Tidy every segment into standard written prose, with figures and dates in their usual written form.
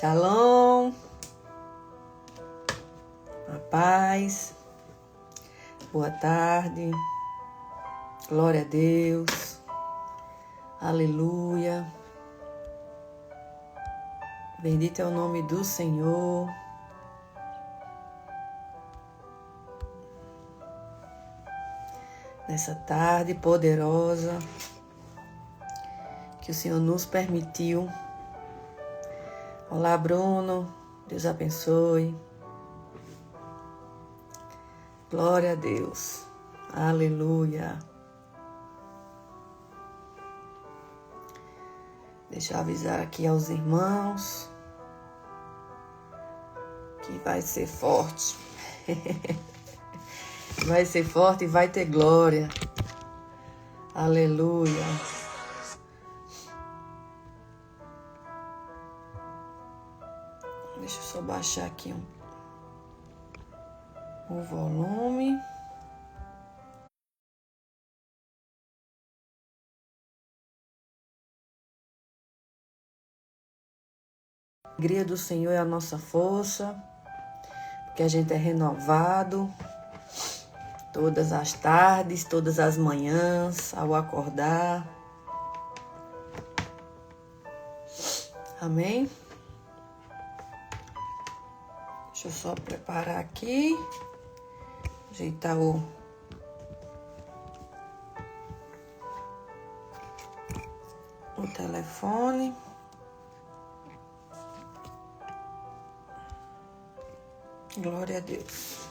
Shalom, a paz, boa tarde, glória a Deus, aleluia, bendito é o nome do Senhor. Nessa tarde poderosa que o Senhor nos permitiu. Olá, Bruno. Deus abençoe. Glória a Deus. Aleluia. Deixa eu avisar aqui aos irmãos que vai ser forte. Vai ser forte e vai ter glória. Aleluia. Deixa eu só baixar aqui o volume. A alegria do Senhor é a nossa força, porque a gente é renovado todas as tardes, todas as manhãs, ao acordar. Amém? Deixa eu só preparar aqui, ajeitar o telefone. Glória a Deus.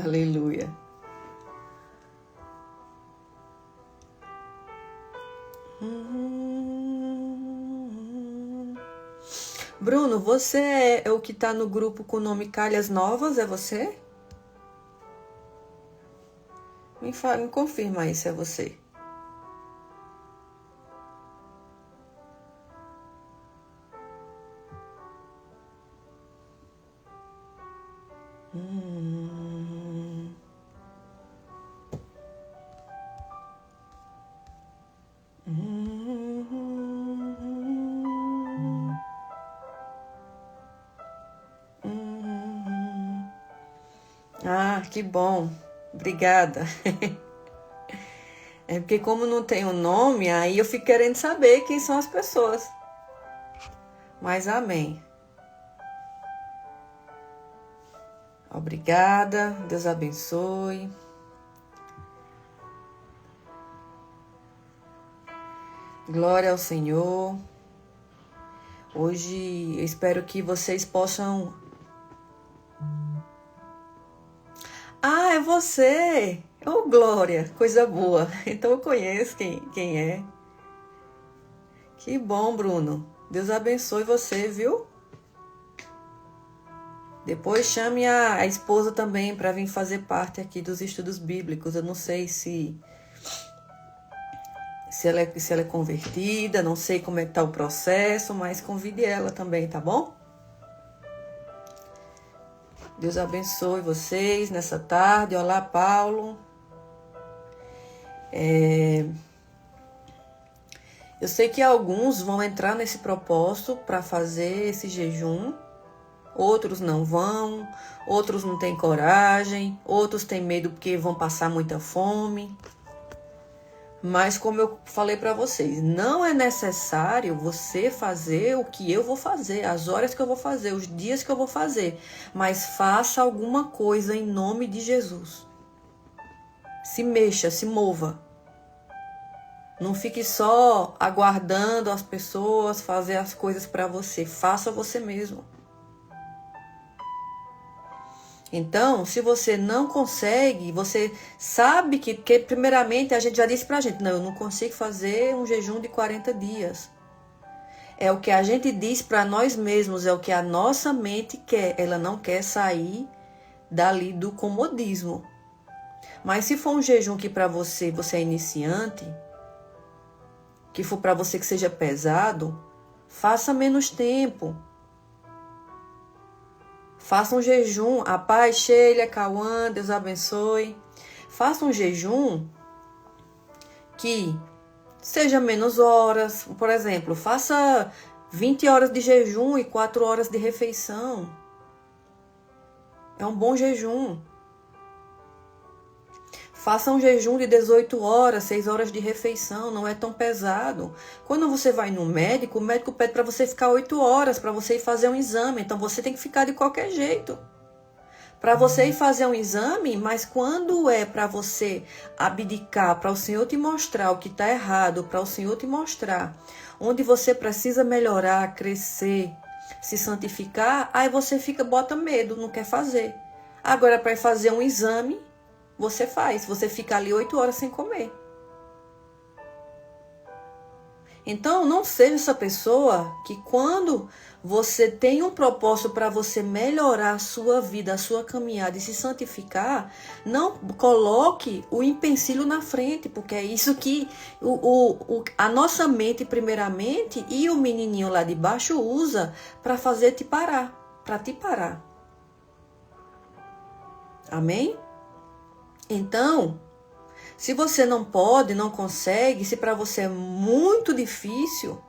Aleluia. Bruno, você é o que está no grupo com o nome Calhas Novas? É você? Me confirma aí se é você. Ah, que bom. Obrigada. É porque como não tem o nome, aí eu fico querendo saber quem são as pessoas. Mas amém. Obrigada. Deus abençoe. Glória ao Senhor. Hoje eu espero que vocês possam... Ah, é você! Oh, Glória! Coisa boa! Então eu conheço quem é. Que bom, Bruno. Deus abençoe você, viu? Depois chame a esposa também para vir fazer parte aqui dos estudos bíblicos. Eu não sei se ela é convertida, não sei como é que tá o processo, mas convide ela também, tá bom? Deus abençoe vocês nessa tarde. Olá, Paulo. Eu sei que alguns vão entrar nesse propósito para fazer esse jejum. Outros não vão, outros não têm coragem, outros têm medo porque vão passar muita fome. Mas como eu falei para vocês, não é necessário você fazer o que eu vou fazer, as horas que eu vou fazer, os dias que eu vou fazer. Mas faça alguma coisa em nome de Jesus. Se mexa, se mova. Não fique só aguardando as pessoas fazer as coisas para você. Faça você mesmo. Então, se você não consegue, você sabe que primeiramente a gente já disse pra gente, não, eu não consigo fazer um jejum de 40 dias. É o que a gente diz para nós mesmos, é o que a nossa mente quer. Ela não quer sair dali do comodismo. Mas se for um jejum que para você é iniciante, que for para você que seja pesado, faça menos tempo. Faça um jejum. A paz, Sheila, Cauã, Deus abençoe. Faça um jejum que seja menos horas. Por exemplo, faça 20 horas de jejum e 4 horas de refeição. É um bom jejum. Faça um jejum de 18 horas, 6 horas de refeição, não é tão pesado. Quando você vai no médico, o médico pede para você ficar 8 horas, para você ir fazer um exame. Então você tem que ficar de qualquer jeito. Para você ir fazer um exame, mas quando é para você abdicar, para o Senhor te mostrar o que está errado, para o Senhor te mostrar onde você precisa melhorar, crescer, se santificar, aí você bota medo, não quer fazer. Agora, para ir fazer um exame, você faz, você fica ali 8 horas sem comer. Então, não seja essa pessoa que quando você tem um propósito para você melhorar a sua vida, a sua caminhada e se santificar, não coloque o empecilho na frente, porque é isso que a nossa mente, primeiramente, e o menininho lá de baixo usa para fazer te parar, para te parar. Amém? Então, se você não pode, não consegue, se para você é muito difícil,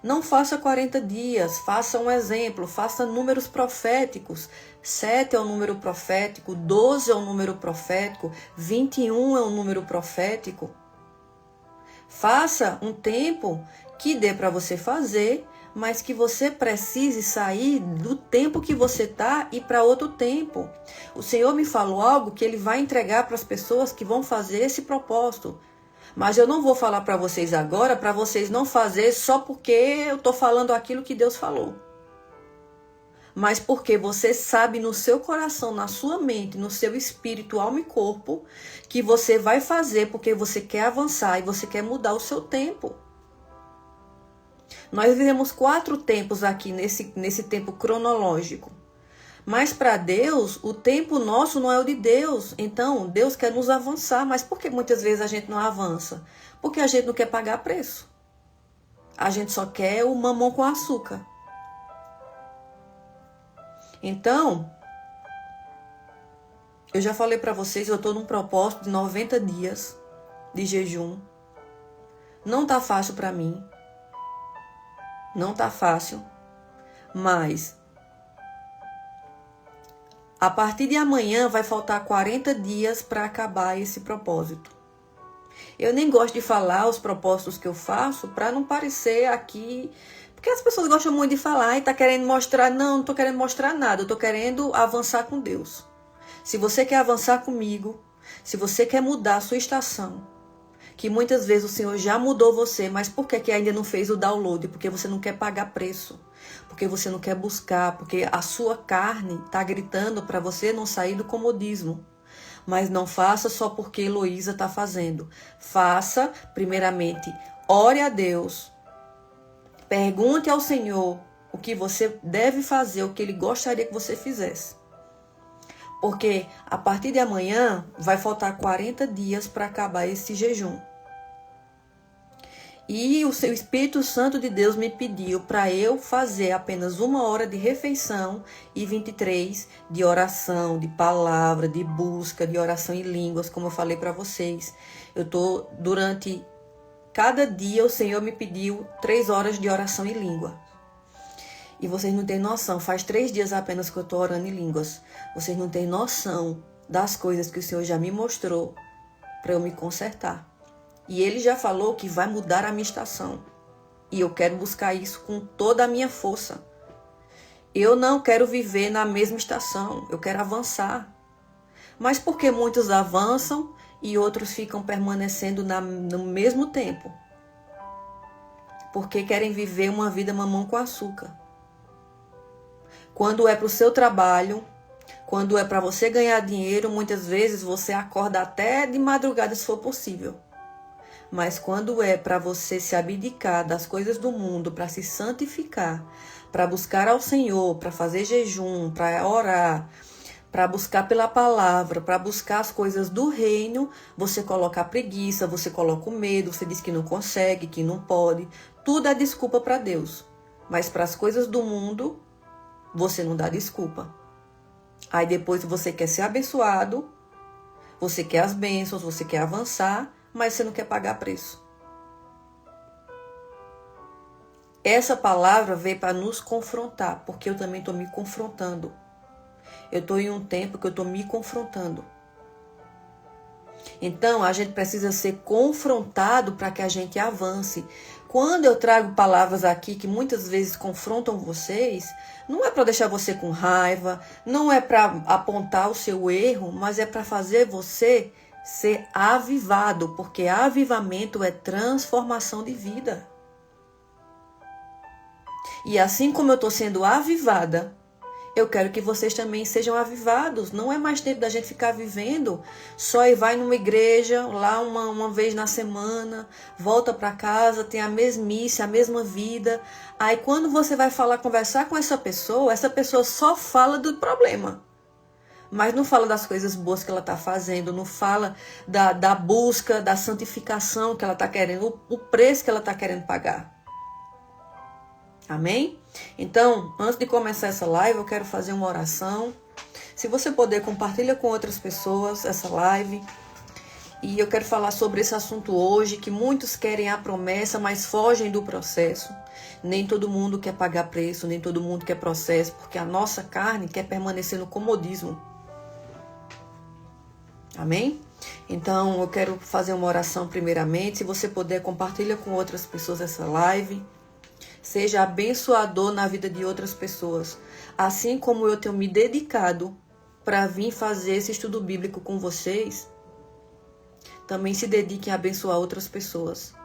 não faça 40 dias, faça um exemplo, faça números proféticos. 7 é um número profético, 12 é um número profético, 21 é um número profético. Faça um tempo que dê para você fazer, mas que você precise sair do tempo que você está e para outro tempo. O Senhor me falou algo que Ele vai entregar para as pessoas que vão fazer esse propósito. Mas eu não vou falar para vocês agora, para vocês não fazer só porque eu estou falando aquilo que Deus falou. Mas porque você sabe no seu coração, na sua mente, no seu espírito, alma e corpo, que você vai fazer porque você quer avançar e você quer mudar o seu tempo. Nós vivemos 4 tempos aqui nesse tempo cronológico. Mas para Deus, o tempo nosso não é o de Deus. Então, Deus quer nos avançar. Mas por que muitas vezes a gente não avança? Porque a gente não quer pagar preço. A gente só quer o mamão com açúcar. Então, eu já falei para vocês, eu estou num propósito de 90 dias de jejum. Não tá fácil para mim. Não tá fácil. Mas a partir de amanhã vai faltar 40 dias para acabar esse propósito. Eu nem gosto de falar os propósitos que eu faço para não parecer aqui... Porque as pessoas gostam muito de falar e tá querendo mostrar... Não tô querendo mostrar nada, eu tô querendo avançar com Deus. Se você quer avançar comigo, se você quer mudar a sua estação, que muitas vezes o Senhor já mudou você, mas por que ainda não fez o download? Porque você não quer pagar preço. Porque você não quer buscar, porque a sua carne está gritando para você não sair do comodismo. Mas não faça só porque Heloísa está fazendo. Faça, primeiramente, ore a Deus. Pergunte ao Senhor o que você deve fazer, o que Ele gostaria que você fizesse. Porque a partir de amanhã vai faltar 40 dias para acabar esse jejum. E o seu Espírito Santo de Deus me pediu para eu fazer apenas 1 hora de refeição e 23 de oração, de palavra, de busca, de oração em línguas, como eu falei para vocês. Durante cada dia o Senhor me pediu 3 horas de oração em língua. E vocês não têm noção, faz 3 dias apenas que eu estou orando em línguas. Vocês não têm noção das coisas que o Senhor já me mostrou para eu me consertar. E Ele já falou que vai mudar a minha estação. E eu quero buscar isso com toda a minha força. Eu não quero viver na mesma estação, eu quero avançar. Mas por que muitos avançam e outros ficam permanecendo no mesmo tempo? Porque querem viver uma vida mamão com açúcar. Quando é para o seu trabalho, Quando é para você ganhar dinheiro, muitas vezes você acorda até de madrugada, se for possível. Mas quando é para você se abdicar das coisas do mundo, para se santificar, para buscar ao Senhor, para fazer jejum, para orar, para buscar pela palavra, para buscar as coisas do reino, você coloca a preguiça, você coloca o medo, você diz que não consegue, que não pode. Tudo é desculpa para Deus. Mas para as coisas do mundo, você não dá desculpa. Aí depois você quer ser abençoado, você quer as bênçãos, você quer avançar, mas você não quer pagar preço. Essa palavra veio para nos confrontar, porque eu também estou me confrontando. Eu estou em um tempo que eu estou me confrontando. Então, a gente precisa ser confrontado para que a gente avance. Quando eu trago palavras aqui que muitas vezes confrontam vocês, não é para deixar você com raiva, não é para apontar o seu erro, mas é para fazer você ser avivado, porque avivamento é transformação de vida. E assim como eu estou sendo avivada, eu quero que vocês também sejam avivados. Não é mais tempo da gente ficar vivendo só e vai numa igreja, lá uma vez na semana, volta para casa, tem a mesmice, a mesma vida. Aí quando você vai conversar com essa pessoa só fala do problema. Mas não fala das coisas boas que ela está fazendo, não fala da busca, da santificação que ela está querendo, o preço que ela está querendo pagar. Amém? Então, antes de começar essa live, eu quero fazer uma oração. Se você puder, compartilha com outras pessoas essa live. E eu quero falar sobre esse assunto hoje, que muitos querem a promessa, mas fogem do processo. Nem todo mundo quer pagar preço, nem todo mundo quer processo, porque a nossa carne quer permanecer no comodismo. Amém? Então, eu quero fazer uma oração primeiramente. Se você puder, compartilha com outras pessoas essa live. Seja abençoador na vida de outras pessoas. Assim como eu tenho me dedicado para vir fazer esse estudo bíblico com vocês, também se dediquem a abençoar outras pessoas.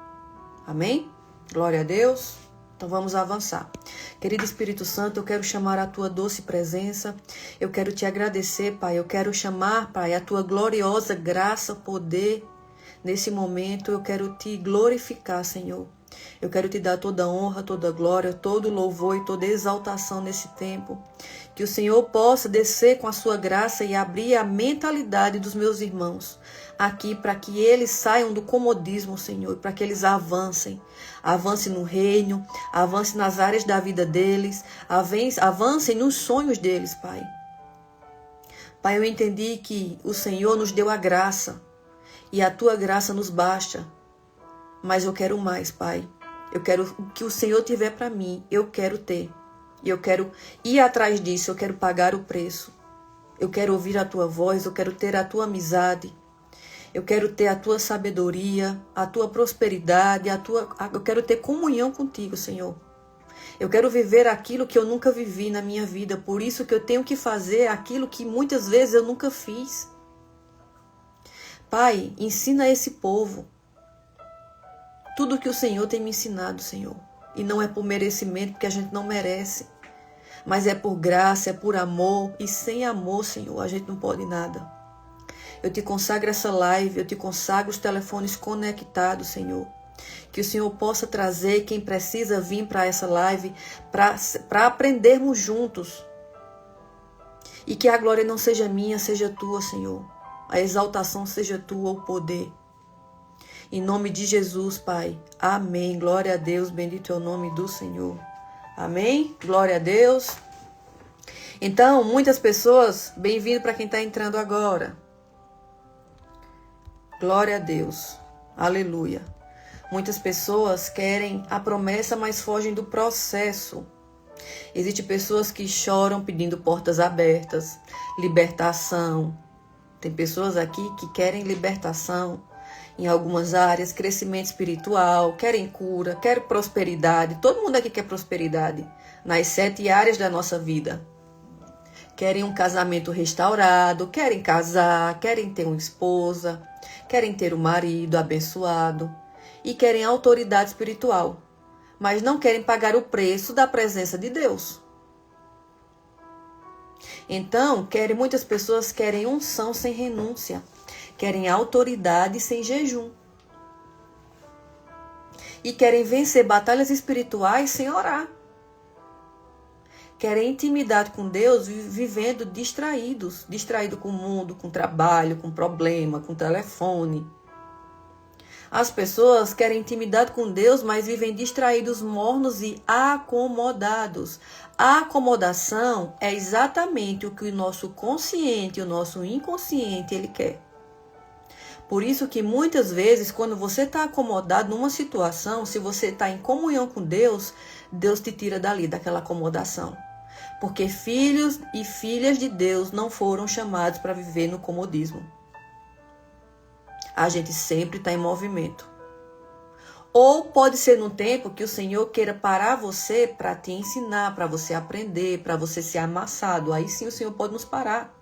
Amém? Glória a Deus. Então vamos avançar. Querido Espírito Santo, eu quero chamar a tua doce presença. Eu quero te agradecer, Pai. Eu quero chamar, Pai, a tua gloriosa graça, poder. Nesse momento eu quero te glorificar, Senhor. Eu quero te dar toda honra, toda glória, todo louvor e toda exaltação nesse tempo. Que o Senhor possa descer com a sua graça e abrir a mentalidade dos meus irmãos aqui para que eles saiam do comodismo, Senhor, para que eles avancem. Avancem no reino, avancem nas áreas da vida deles, avancem nos sonhos deles, Pai. Pai, eu entendi que o Senhor nos deu a graça e a tua graça nos basta. Mas eu quero mais, Pai. Eu quero o que o Senhor tiver para mim. Eu quero ter. E eu quero ir atrás disso. Eu quero pagar o preço. Eu quero ouvir a tua voz. Eu quero ter a tua amizade. Eu quero ter a tua sabedoria, a tua prosperidade. Eu quero ter comunhão contigo, Senhor. Eu quero viver aquilo que eu nunca vivi na minha vida. Por isso que eu tenho que fazer aquilo que muitas vezes eu nunca fiz. Pai, ensina esse povo tudo que o Senhor tem me ensinado, Senhor. E não é por merecimento, porque a gente não merece. Mas é por graça, é por amor. E sem amor, Senhor, a gente não pode nada. Eu te consagro essa live, eu te consagro os telefones conectados, Senhor. Que o Senhor possa trazer quem precisa vir para essa live, para aprendermos juntos. E que a glória não seja minha, seja tua, Senhor. A exaltação seja tua, o poder. Em nome de Jesus, Pai. Amém. Glória a Deus. Bendito é o nome do Senhor. Amém. Glória a Deus. Então, muitas pessoas, bem-vindo para quem está entrando agora. Glória a Deus. Aleluia. Muitas pessoas querem a promessa, mas fogem do processo. Existem pessoas que choram pedindo portas abertas, libertação. Tem pessoas aqui que querem libertação em algumas áreas, crescimento espiritual, querem cura, querem prosperidade. Todo mundo aqui quer prosperidade nas 7 áreas da nossa vida. Querem um casamento restaurado, querem casar, querem ter uma esposa, querem ter um marido abençoado e querem autoridade espiritual, mas não querem pagar o preço da presença de Deus. Então, muitas pessoas querem unção sem renúncia, querem autoridade sem jejum. E querem vencer batalhas espirituais sem orar. Querem intimidade com Deus vivendo distraídos com o mundo, com trabalho, com problema, com telefone. As pessoas querem intimidade com Deus, mas vivem distraídos, mornos e acomodados. A acomodação é exatamente o que o nosso consciente e o nosso inconsciente ele quer. Por isso que muitas vezes, quando você está acomodado numa situação, se você está em comunhão com Deus, Deus te tira dali, daquela acomodação. Porque filhos e filhas de Deus não foram chamados para viver no comodismo. A gente sempre está em movimento. Ou pode ser num tempo que o Senhor queira parar você para te ensinar, para você aprender, para você ser amassado. Aí sim o Senhor pode nos parar.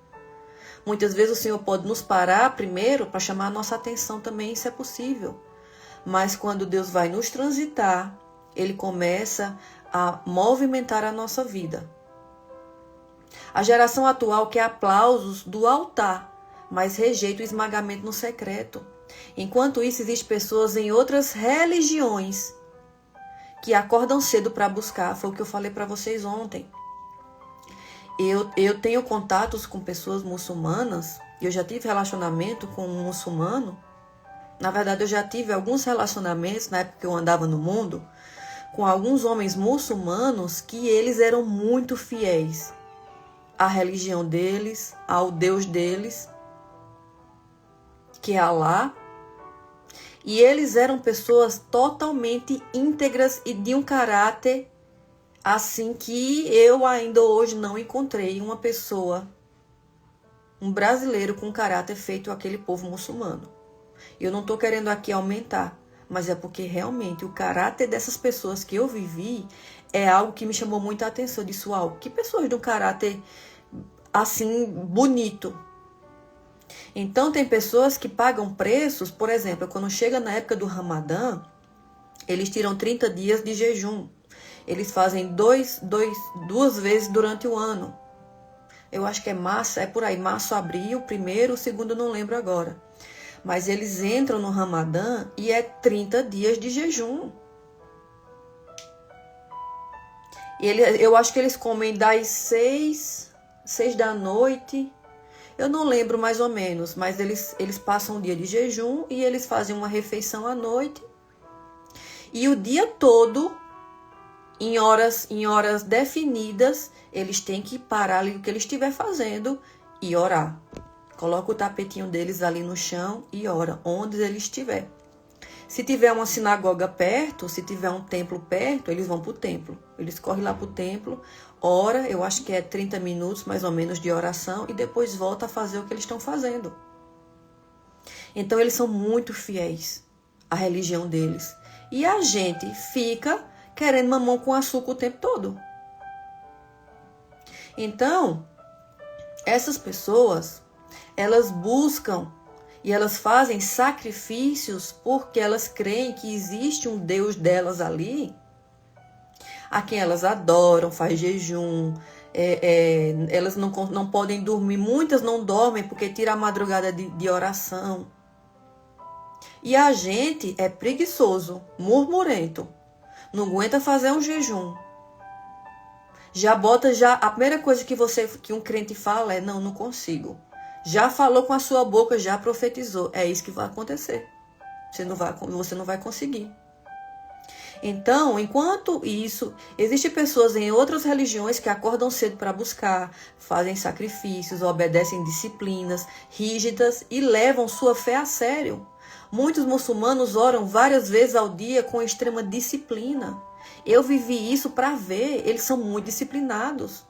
Muitas vezes o Senhor pode nos parar primeiro para chamar a nossa atenção também, isso é possível. Mas quando Deus vai nos transitar, Ele começa a movimentar a nossa vida. A geração atual quer aplausos do altar, mas rejeita o esmagamento no secreto. Enquanto isso, existem pessoas em outras religiões que acordam cedo para buscar. Foi o que eu falei para vocês ontem. Eu tenho contatos com pessoas muçulmanas. Eu já tive relacionamento com um muçulmano. Na verdade, eu já tive alguns relacionamentos, na época que eu andava no mundo, com alguns homens muçulmanos que eles eram muito fiéis à religião deles, ao Deus deles, que é Alá. E eles eram pessoas totalmente íntegras e de um caráter assim que eu ainda hoje não encontrei uma pessoa, um brasileiro com caráter feito aquele povo muçulmano. Eu não estou querendo aqui aumentar, mas é porque realmente o caráter dessas pessoas que eu vivi é algo que me chamou muita atenção. Eu disse, uau, que pessoas de um caráter assim bonito. Então tem pessoas que pagam preços, por exemplo, quando chega na época do Ramadã, eles tiram 30 dias de jejum. Eles fazem duas vezes durante o ano. Eu acho que é março, é por aí, março, abril, primeiro, o segundo eu não lembro agora. Mas eles entram no Ramadã e é 30 dias de jejum. Eu acho que eles comem das 6 da noite. Eu não lembro mais ou menos, mas eles passam um dia de jejum e eles fazem uma refeição à noite. E o dia todo, em horas definidas, eles têm que parar ali o que eles estiver fazendo e orar. Coloca o tapetinho deles ali no chão e ora, onde ele estiver. Se tiver uma sinagoga perto, se tiver um templo perto, eles vão para o templo. Eles correm lá para o templo, ora, eu acho que é 30 minutos mais ou menos de oração, e depois volta a fazer o que eles estão fazendo. Então eles são muito fiéis à religião deles. E a gente fica querendo mamão com açúcar o tempo todo. Então, essas pessoas, elas buscam e elas fazem sacrifícios porque elas creem que existe um Deus delas ali, a quem elas adoram, faz jejum, elas não podem dormir, muitas não dormem porque tira a madrugada de oração. E a gente é preguiçoso, murmurento, não aguenta fazer um jejum. A primeira coisa que um crente fala é, não consigo. Já falou com a sua boca, já profetizou. É isso que vai acontecer. Você não vai conseguir. Então, enquanto isso, existem pessoas em outras religiões que acordam cedo para buscar, fazem sacrifícios, obedecem disciplinas rígidas e levam sua fé a sério. Muitos muçulmanos oram várias vezes ao dia com extrema disciplina. Eu vivi isso para ver, eles são muito disciplinados.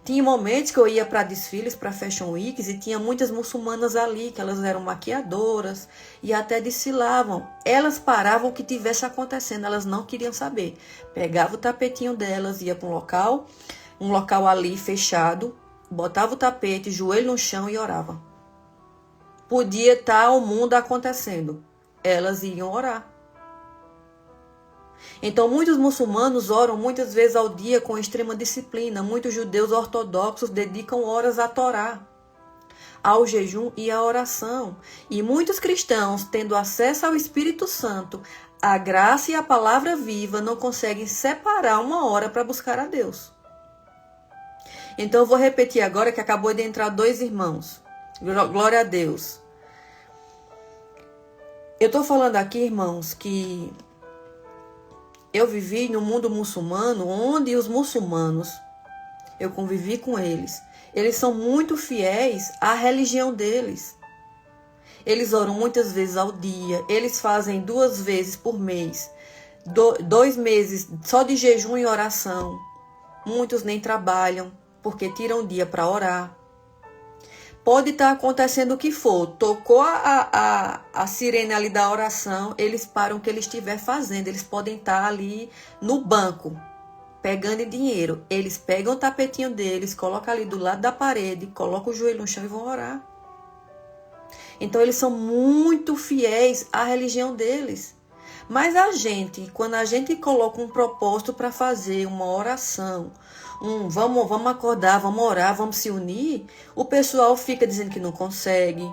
Tinha momentos que eu ia para desfiles, para Fashion Weeks, e tinha muitas muçulmanas ali, que elas eram maquiadoras e até desfilavam. Elas paravam o que tivesse acontecendo, elas não queriam saber. Pegava o tapetinho delas, ia para um local ali fechado, botava o tapete, joelho no chão e orava. Podia estar o mundo acontecendo, elas iam orar. Então, muitos muçulmanos oram muitas vezes ao dia com extrema disciplina. Muitos judeus ortodoxos dedicam horas à Torá, ao jejum e à oração. E muitos cristãos, tendo acesso ao Espírito Santo, a graça e a palavra viva, não conseguem separar uma hora para buscar a Deus. Então, eu vou repetir agora que acabou de entrar 2 irmãos. Glória a Deus. Eu estou falando aqui, irmãos, que eu vivi no mundo muçulmano, onde os muçulmanos, eu convivi com eles. Eles são muito fiéis à religião deles. Eles oram muitas vezes ao dia. Eles fazem 2 vezes por mês. 2 meses só de jejum e oração. Muitos nem trabalham, porque tiram o dia para orar. Pode estar acontecendo o que for. Tocou a sirene ali da oração, eles param o que eles estiver fazendo. Eles podem estar ali no banco, pegando dinheiro. Eles pegam o tapetinho deles, colocam ali do lado da parede, colocam o joelho no chão e vão orar. Então, eles são muito fiéis à religião deles. Mas a gente, quando a gente coloca um propósito para fazer uma oração, vamos acordar, vamos orar, vamos se unir, o pessoal fica dizendo que não consegue.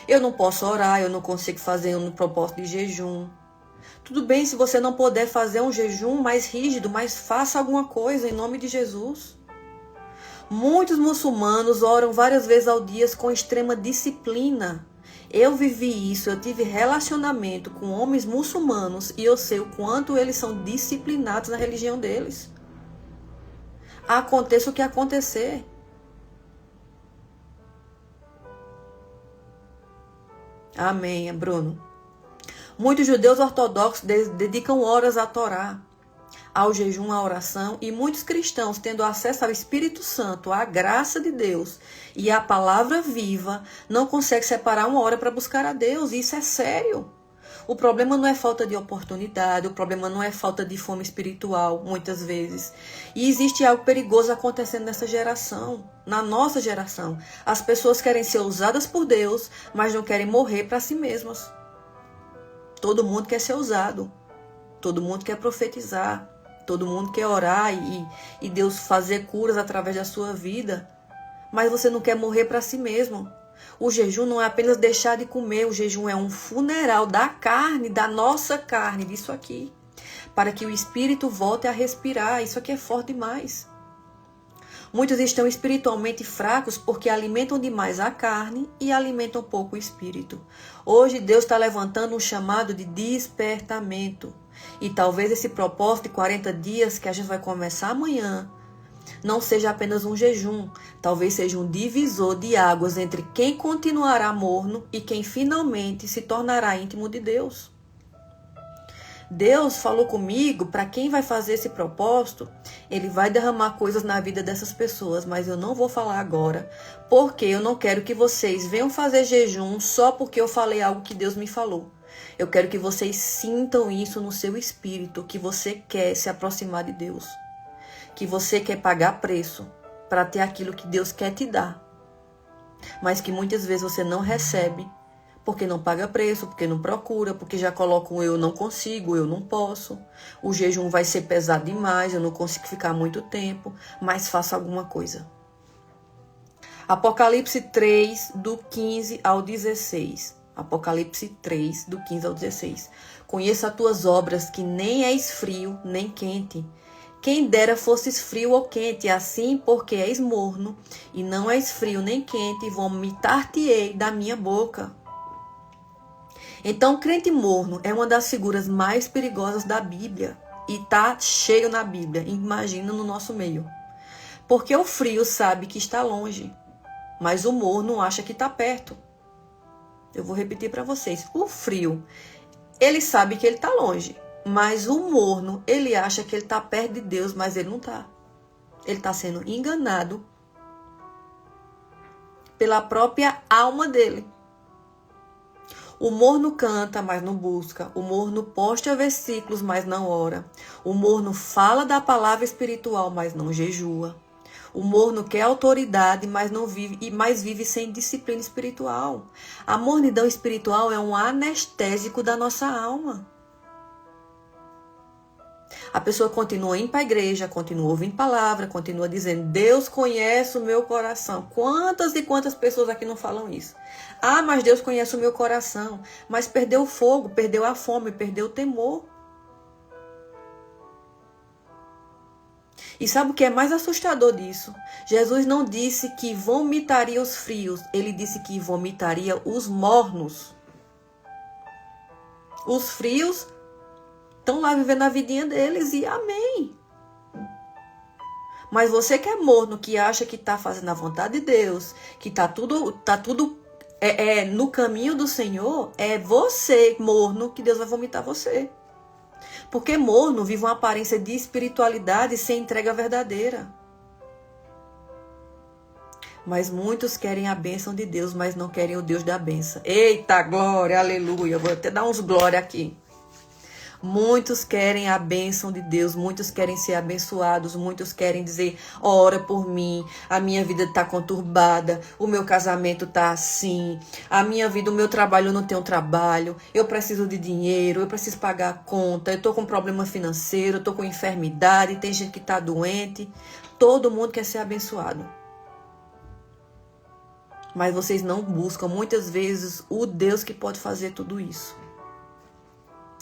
Eu não posso orar, eu não consigo fazer um propósito de jejum. Tudo bem se você não puder fazer um jejum mais rígido, mas faça alguma coisa em nome de Jesus. Muitos muçulmanos oram várias vezes ao dia com extrema disciplina. Eu vivi isso, eu tive relacionamento com homens muçulmanos e eu sei o quanto eles são disciplinados na religião deles. Aconteça o que acontecer. Amém, Bruno. Muitos judeus ortodoxos dedicam horas à Torá, ao jejum, à oração, e muitos cristãos, tendo acesso ao Espírito Santo, à graça de Deus e à palavra viva, não conseguem separar uma hora para buscar a Deus. Isso é sério. O problema não é falta de oportunidade, o problema não é falta de fome espiritual, muitas vezes. E existe algo perigoso acontecendo nessa geração, na nossa geração. As pessoas querem ser usadas por Deus, mas não querem morrer para si mesmas. Todo mundo quer ser usado, todo mundo quer profetizar, todo mundo quer orar e Deus fazer curas através da sua vida, mas você não quer morrer para si mesmo. O jejum não é apenas deixar de comer, o jejum é um funeral da carne, da nossa carne, disso aqui, para que o espírito volte a respirar. Isso aqui é forte demais. Muitos estão espiritualmente fracos porque alimentam demais a carne e alimentam pouco o espírito. Hoje Deus está levantando um chamado de despertamento. E talvez esse propósito de 40 dias que a gente vai começar amanhã não seja apenas um jejum, talvez seja um divisor de águas entre quem continuará morno e quem finalmente se tornará íntimo de Deus. Deus falou comigo, para quem vai fazer esse propósito, Ele vai derramar coisas na vida dessas pessoas, mas eu não vou falar agora, porque eu não quero que vocês venham fazer jejum só porque eu falei algo que Deus me falou. Eu quero que vocês sintam isso no seu espírito, que você quer se aproximar de Deus, que você quer pagar preço para ter aquilo que Deus quer te dar, mas que muitas vezes você não recebe, porque não paga preço, porque não procura, porque já coloca um eu não consigo, eu não posso. O jejum vai ser pesado demais, eu não consigo ficar muito tempo, mas faça alguma coisa. Apocalipse 3, do 15 ao 16. Apocalipse 3, do 15 ao 16. Conheço as tuas obras, que nem és frio, nem quente. Quem dera fosses frio ou quente, assim porque és morno, e não és frio nem quente, vomitar-te-ei da minha boca. Então, crente morno é uma das figuras mais perigosas da Bíblia. E está cheio na Bíblia, imagina no nosso meio. Porque o frio sabe que está longe, mas o morno acha que está perto. Eu vou repetir para vocês. O frio, ele sabe que ele está longe, mas o morno, ele acha que ele está perto de Deus, mas ele não está. Ele está sendo enganado pela própria alma dele. O morno canta, mas não busca. O morno posta versículos, mas não ora. O morno fala da palavra espiritual, mas não jejua. O morno quer autoridade, mas não vive, mas vive sem disciplina espiritual. A mornidão espiritual é um anestésico da nossa alma. A pessoa continua indo para a igreja, continua ouvindo palavra, continua dizendo, Deus conhece o meu coração. Quantas e quantas pessoas aqui não falam isso? Ah, mas Deus conhece o meu coração. Mas perdeu o fogo, perdeu a fome, perdeu o temor. E sabe o que é mais assustador disso? Jesus não disse que vomitaria os frios, ele disse que vomitaria os mornos. Os frios estão lá vivendo a vidinha deles e amém. Mas você que é morno, que acha que está fazendo a vontade de Deus, que está tudo no caminho do Senhor, é você, morno, que Deus vai vomitar você. Porque morno vive uma aparência de espiritualidade sem entrega verdadeira. Mas muitos querem a bênção de Deus, mas não querem o Deus da bênção. Eita, glória, aleluia. Eu vou até dar uns glória aqui. Muitos querem a bênção de Deus, muitos querem ser abençoados, muitos querem dizer, ora por mim, a minha vida está conturbada, o meu casamento está assim, a minha vida, o meu trabalho, eu não tenho trabalho, eu preciso de dinheiro, eu preciso pagar a conta, eu estou com problema financeiro, eu estou com enfermidade, tem gente que está doente, todo mundo quer ser abençoado. Mas vocês não buscam muitas vezes o Deus que pode fazer tudo isso.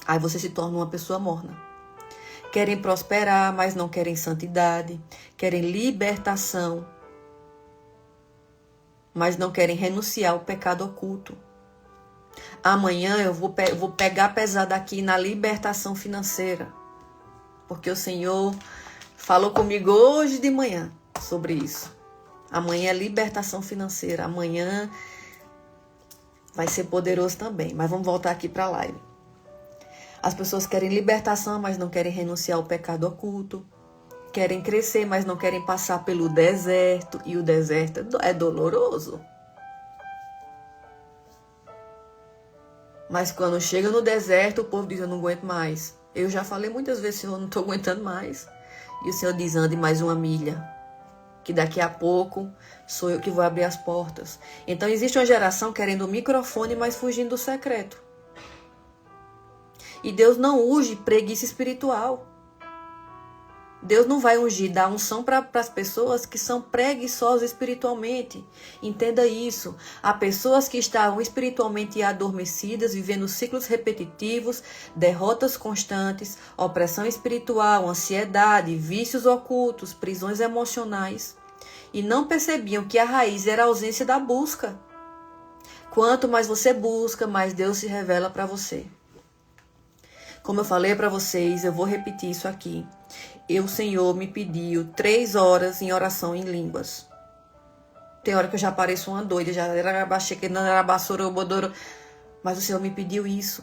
Aí você se torna uma pessoa morna. Querem prosperar, mas não querem santidade. Querem libertação, mas não querem renunciar ao pecado oculto. Amanhã eu vou pegar pesado aqui na libertação financeira. Porque o Senhor falou comigo hoje de manhã sobre isso. Amanhã é libertação financeira. Amanhã vai ser poderoso também. Mas vamos voltar aqui para a live. As pessoas querem libertação, mas não querem renunciar ao pecado oculto. Querem crescer, mas não querem passar pelo deserto. E o deserto é doloroso. Mas quando chega no deserto, o povo diz, eu não aguento mais. Eu já falei muitas vezes, Senhor, eu não estou aguentando mais. E o Senhor diz, ande mais uma milha. Que daqui a pouco sou eu que vou abrir as portas. Então existe uma geração querendo o microfone, mas fugindo do secreto. E Deus não unge preguiça espiritual. Deus não vai ungir, dar unção para as pessoas que são preguiçosas espiritualmente. Entenda isso. Há pessoas que estavam espiritualmente adormecidas, vivendo ciclos repetitivos, derrotas constantes, opressão espiritual, ansiedade, vícios ocultos, prisões emocionais. E não percebiam que a raiz era a ausência da busca. Quanto mais você busca, mais Deus se revela para você. Como eu falei para vocês, eu vou repetir isso aqui. O Senhor me pediu 3 horas em oração em línguas. Tem hora que eu já pareço uma doida, já era baixeque, não era basoro, bodoro. Mas o Senhor me pediu isso.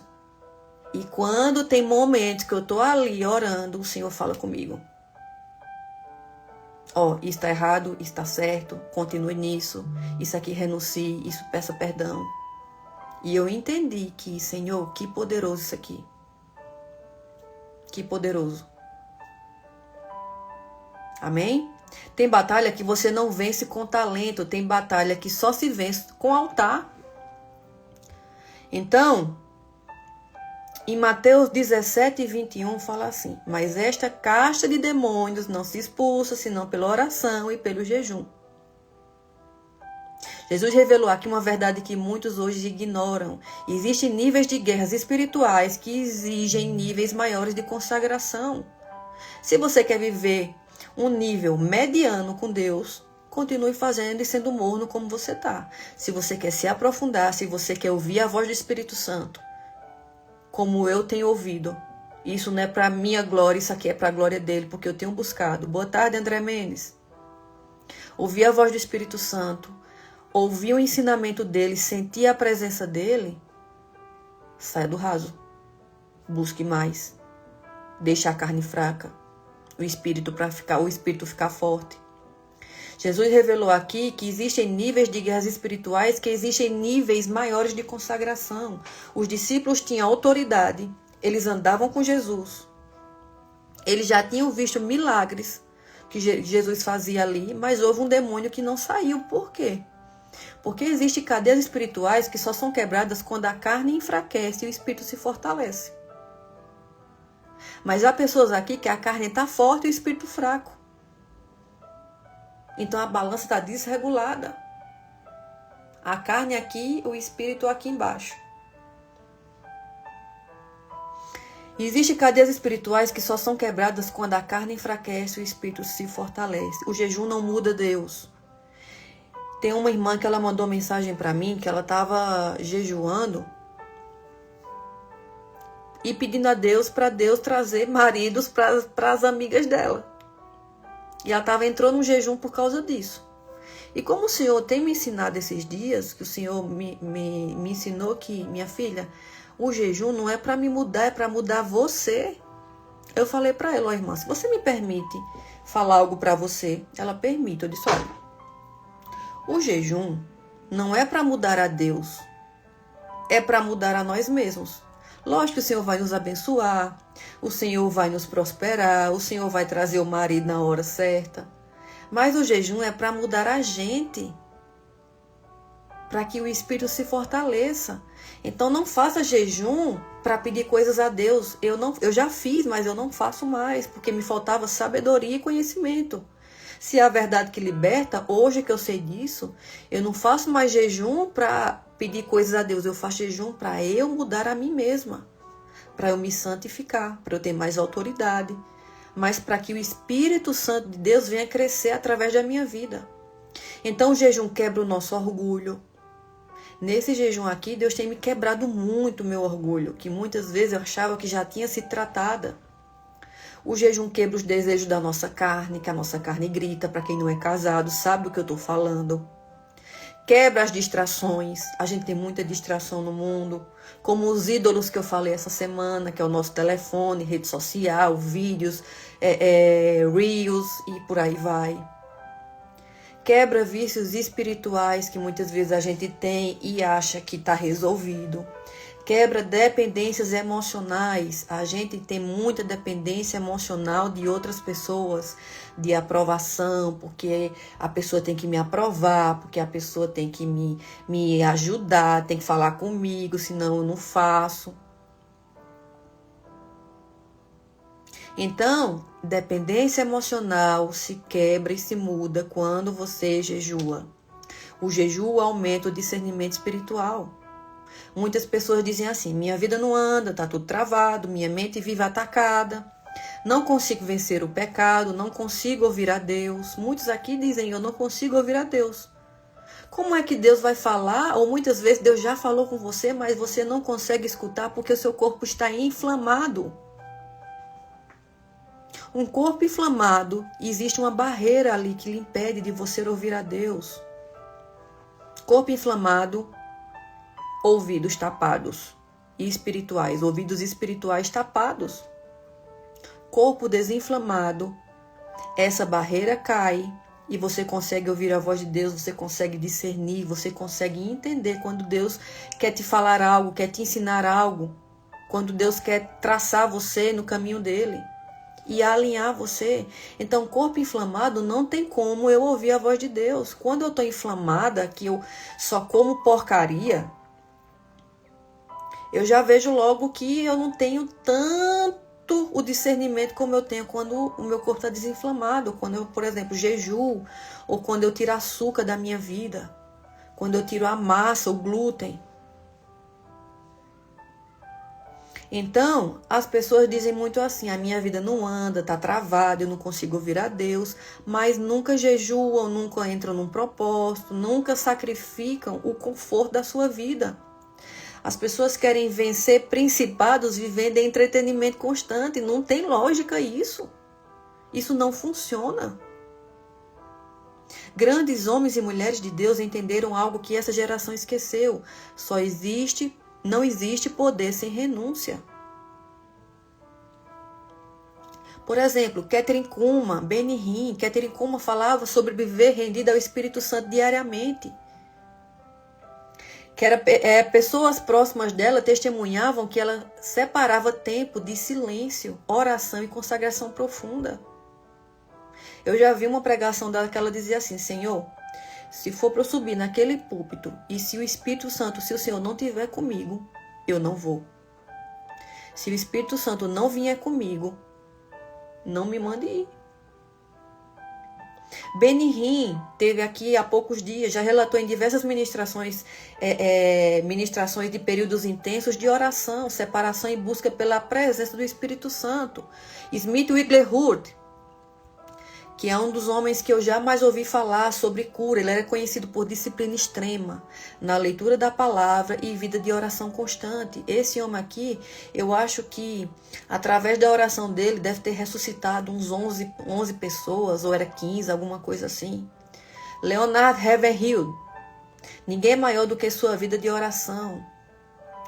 E quando tem momentos que eu tô ali orando, o Senhor fala comigo. Ó, isso está errado, isso está certo, continue nisso. Isso aqui renuncie, isso peça perdão. E eu entendi que, Senhor, que poderoso isso aqui. Que poderoso. Amém? Tem batalha que você não vence com talento. Tem batalha que só se vence com altar. Então, em Mateus 17, 21, fala assim. Mas esta casta de demônios não se expulsa, senão pela oração e pelo jejum. Jesus revelou aqui uma verdade que muitos hoje ignoram. Existem níveis de guerras espirituais que exigem níveis maiores de consagração. Se você quer viver um nível mediano com Deus, continue fazendo e sendo morno como você está. Se você quer se aprofundar, se você quer ouvir a voz do Espírito Santo, como eu tenho ouvido, isso não é para minha glória, isso aqui é para a glória dele, porque eu tenho buscado. Boa tarde, André Mendes. Ouvir a voz do Espírito Santo, ouvir o ensinamento dele, sentir a presença dele, saia do raso. Busque mais. Deixe a carne fraca. O espírito ficar forte. Jesus revelou aqui que existem níveis de guerras espirituais, que existem níveis maiores de consagração. Os discípulos tinham autoridade, eles andavam com Jesus. Eles já tinham visto milagres que Jesus fazia ali, mas houve um demônio que não saiu. Por quê? Porque existem cadeias espirituais que só são quebradas quando a carne enfraquece e o espírito se fortalece. Mas há pessoas aqui que a carne está forte e o espírito fraco. Então a balança está desregulada. A carne aqui, o espírito aqui embaixo. Existem cadeias espirituais que só são quebradas quando a carne enfraquece e o espírito se fortalece. O jejum não muda Deus. Tem uma irmã que ela mandou mensagem para mim que ela estava jejuando e pedindo a Deus para Deus trazer maridos para as amigas dela. E ela entrou no jejum por causa disso. E como o Senhor tem me ensinado esses dias, que o Senhor me ensinou que, minha filha, o jejum não é para me mudar, é para mudar você. Eu falei para ela, ó irmã, se você me permite falar algo para você, ela permite. Eu disse, olha, o jejum não é para mudar a Deus, é para mudar a nós mesmos. Lógico que o Senhor vai nos abençoar, o Senhor vai nos prosperar, o Senhor vai trazer o marido na hora certa. Mas o jejum é para mudar a gente, para que o espírito se fortaleça. Então não faça jejum para pedir coisas a Deus. Eu já fiz, mas eu não faço mais, porque me faltava sabedoria e conhecimento. Se é a verdade que liberta, hoje que eu sei disso, eu não faço mais jejum para pedir coisas a Deus. Eu faço jejum para eu mudar a mim mesma, para eu me santificar, para eu ter mais autoridade, mas para que o Espírito Santo de Deus venha crescer através da minha vida. Então o jejum quebra o nosso orgulho. Nesse jejum aqui, Deus tem me quebrado muito o meu orgulho, que muitas vezes eu achava que já tinha sido tratada. O jejum quebra os desejos da nossa carne, que a nossa carne grita. Para quem não é casado, sabe do que eu estou falando. Quebra as distrações. A gente tem muita distração no mundo, como os ídolos que eu falei essa semana, que é o nosso telefone, rede social, vídeos, reels e por aí vai. Quebra vícios espirituais que muitas vezes a gente tem e acha que está resolvido. Quebra dependências emocionais. A gente tem muita dependência emocional de outras pessoas, de aprovação, porque a pessoa tem que me aprovar, porque a pessoa tem que me ajudar, tem que falar comigo, senão eu não faço. Então, dependência emocional se quebra e se muda quando você jejua. O jejum aumenta o discernimento espiritual. Muitas pessoas dizem assim, minha vida não anda, tá tudo travado, minha mente vive atacada, não consigo vencer o pecado, não consigo ouvir a Deus. Muitos aqui dizem, eu não consigo ouvir a Deus. Como é que Deus vai falar? Ou muitas vezes Deus já falou com você, mas você não consegue escutar porque o seu corpo está inflamado. Um corpo inflamado, existe uma barreira ali que lhe impede de você ouvir a Deus. Corpo inflamado, ouvidos tapados e espirituais, ouvidos espirituais tapados. Corpo desinflamado, essa barreira cai e você consegue ouvir a voz de Deus, você consegue discernir, você consegue entender quando Deus quer te falar algo, quer te ensinar algo, quando Deus quer traçar você no caminho dele e alinhar você. Então, corpo inflamado, não tem como eu ouvir a voz de Deus. Quando eu estou inflamada, que eu só como porcaria, eu já vejo logo que eu não tenho tanto o discernimento como eu tenho quando o meu corpo está desinflamado. Quando eu, por exemplo, jejuo, ou quando eu tiro açúcar da minha vida, quando eu tiro a massa, o glúten. Então, as pessoas dizem muito assim, a minha vida não anda, está travada, eu não consigo ouvir a Deus, mas nunca jejuam, nunca entram num propósito, nunca sacrificam o conforto da sua vida. As pessoas querem vencer principados vivendo em entretenimento constante. Não tem lógica isso. Isso não funciona. Grandes homens e mulheres de Deus entenderam algo que essa geração esqueceu. Não existe poder sem renúncia. Por exemplo, Kathryn Kuhlman, Benny Hinn, Kathryn Kuhlman falava sobre viver rendido ao Espírito Santo diariamente. Pessoas próximas dela testemunhavam que ela separava tempo de silêncio, oração e consagração profunda. Eu já vi uma pregação dela que ela dizia assim, Senhor, se for para eu subir naquele púlpito e se o Espírito Santo, se o Senhor não estiver comigo, eu não vou. Se o Espírito Santo não vier comigo, não me mande ir. Benihim teve aqui há poucos dias, já relatou em diversas ministrações de períodos intensos de oração, separação e busca pela presença do Espírito Santo. Smith Wigglesworth, que é um dos homens que eu jamais ouvi falar sobre cura. Ele era conhecido por disciplina extrema na leitura da palavra e vida de oração constante. Esse homem aqui, eu acho que através da oração dele deve ter ressuscitado uns 11 pessoas, ou era 15, alguma coisa assim. Leonard Ravenhill, ninguém maior do que sua vida de oração.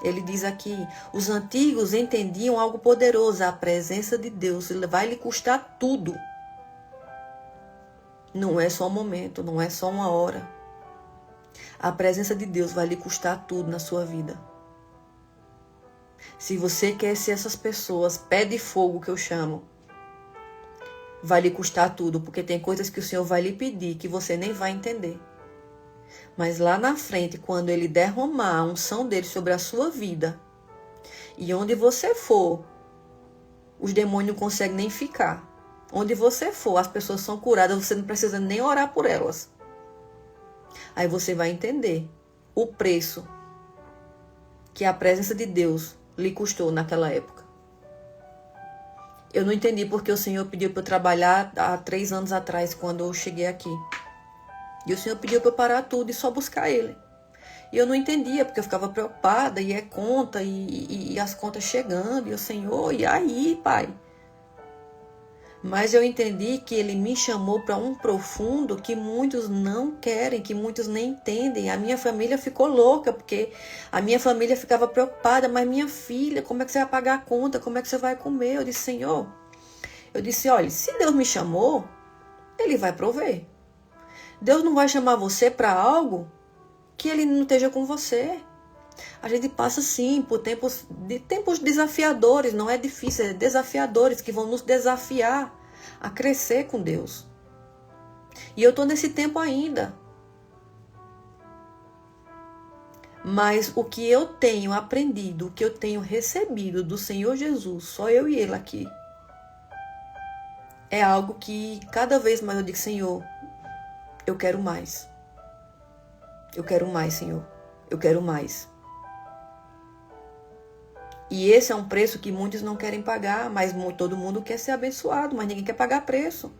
Ele diz aqui, os antigos entendiam algo poderoso, a presença de Deus vai lhe custar tudo. Não é só um momento, não é só uma hora. A presença de Deus vai lhe custar tudo na sua vida. Se você quer ser essas pessoas, pé de fogo que eu chamo, vai lhe custar tudo, porque tem coisas que o Senhor vai lhe pedir que você nem vai entender. Mas lá na frente, quando Ele derramar a unção dele sobre a sua vida, e onde você for, os demônios não conseguem nem ficar. Onde você for, as pessoas são curadas, você não precisa nem orar por elas. Aí você vai entender o preço que a presença de Deus lhe custou naquela época. Eu não entendi porque o Senhor pediu para eu trabalhar há 3 anos atrás, quando eu cheguei aqui. E o Senhor pediu para eu parar tudo e só buscar Ele. E eu não entendia, porque eu ficava preocupada, e conta, e as contas chegando, e o Senhor, e aí, Pai? Mas eu entendi que Ele me chamou para um profundo que muitos não querem, que muitos nem entendem. A minha família ficou louca, porque a minha família ficava preocupada. Mas minha filha, como é que você vai pagar a conta? Como é que você vai comer? Eu disse, Senhor, olha, se Deus me chamou, Ele vai prover. Deus não vai chamar você para algo que Ele não esteja com você. A gente passa sim por tempos desafiadores, não é difícil, é desafiadores que vão nos desafiar a crescer com Deus. E eu estou nesse tempo ainda. Mas o que eu tenho aprendido, o que eu tenho recebido do Senhor Jesus, só eu e Ele aqui, é algo que cada vez mais eu digo, Senhor, eu quero mais. Eu quero mais, Senhor. Eu quero mais. E esse é um preço que muitos não querem pagar, mas todo mundo quer ser abençoado, mas ninguém quer pagar preço.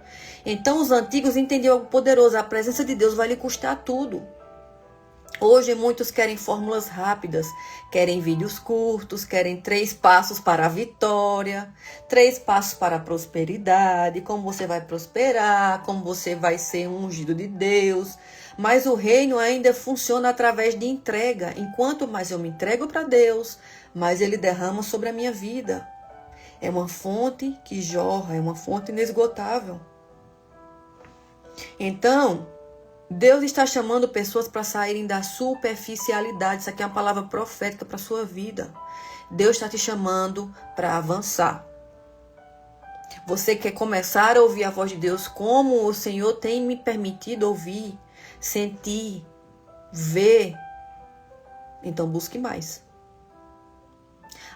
Então os antigos entendiam algo poderoso, a presença de Deus vai lhe custar tudo. Hoje muitos querem fórmulas rápidas, querem vídeos curtos, querem 3 passos para a vitória, 3 passos para a prosperidade, como você vai prosperar, como você vai ser um ungido de Deus. Mas o reino ainda funciona através de entrega. Enquanto mais eu me entrego para Deus, mais Ele derrama sobre a minha vida. É uma fonte que jorra, é uma fonte inesgotável. Então, Deus está chamando pessoas para saírem da superficialidade. Isso aqui é uma palavra profética para a sua vida. Deus está te chamando para avançar. Você quer começar a ouvir a voz de Deus como o Senhor tem me permitido ouvir, sentir, ver? Então busque mais.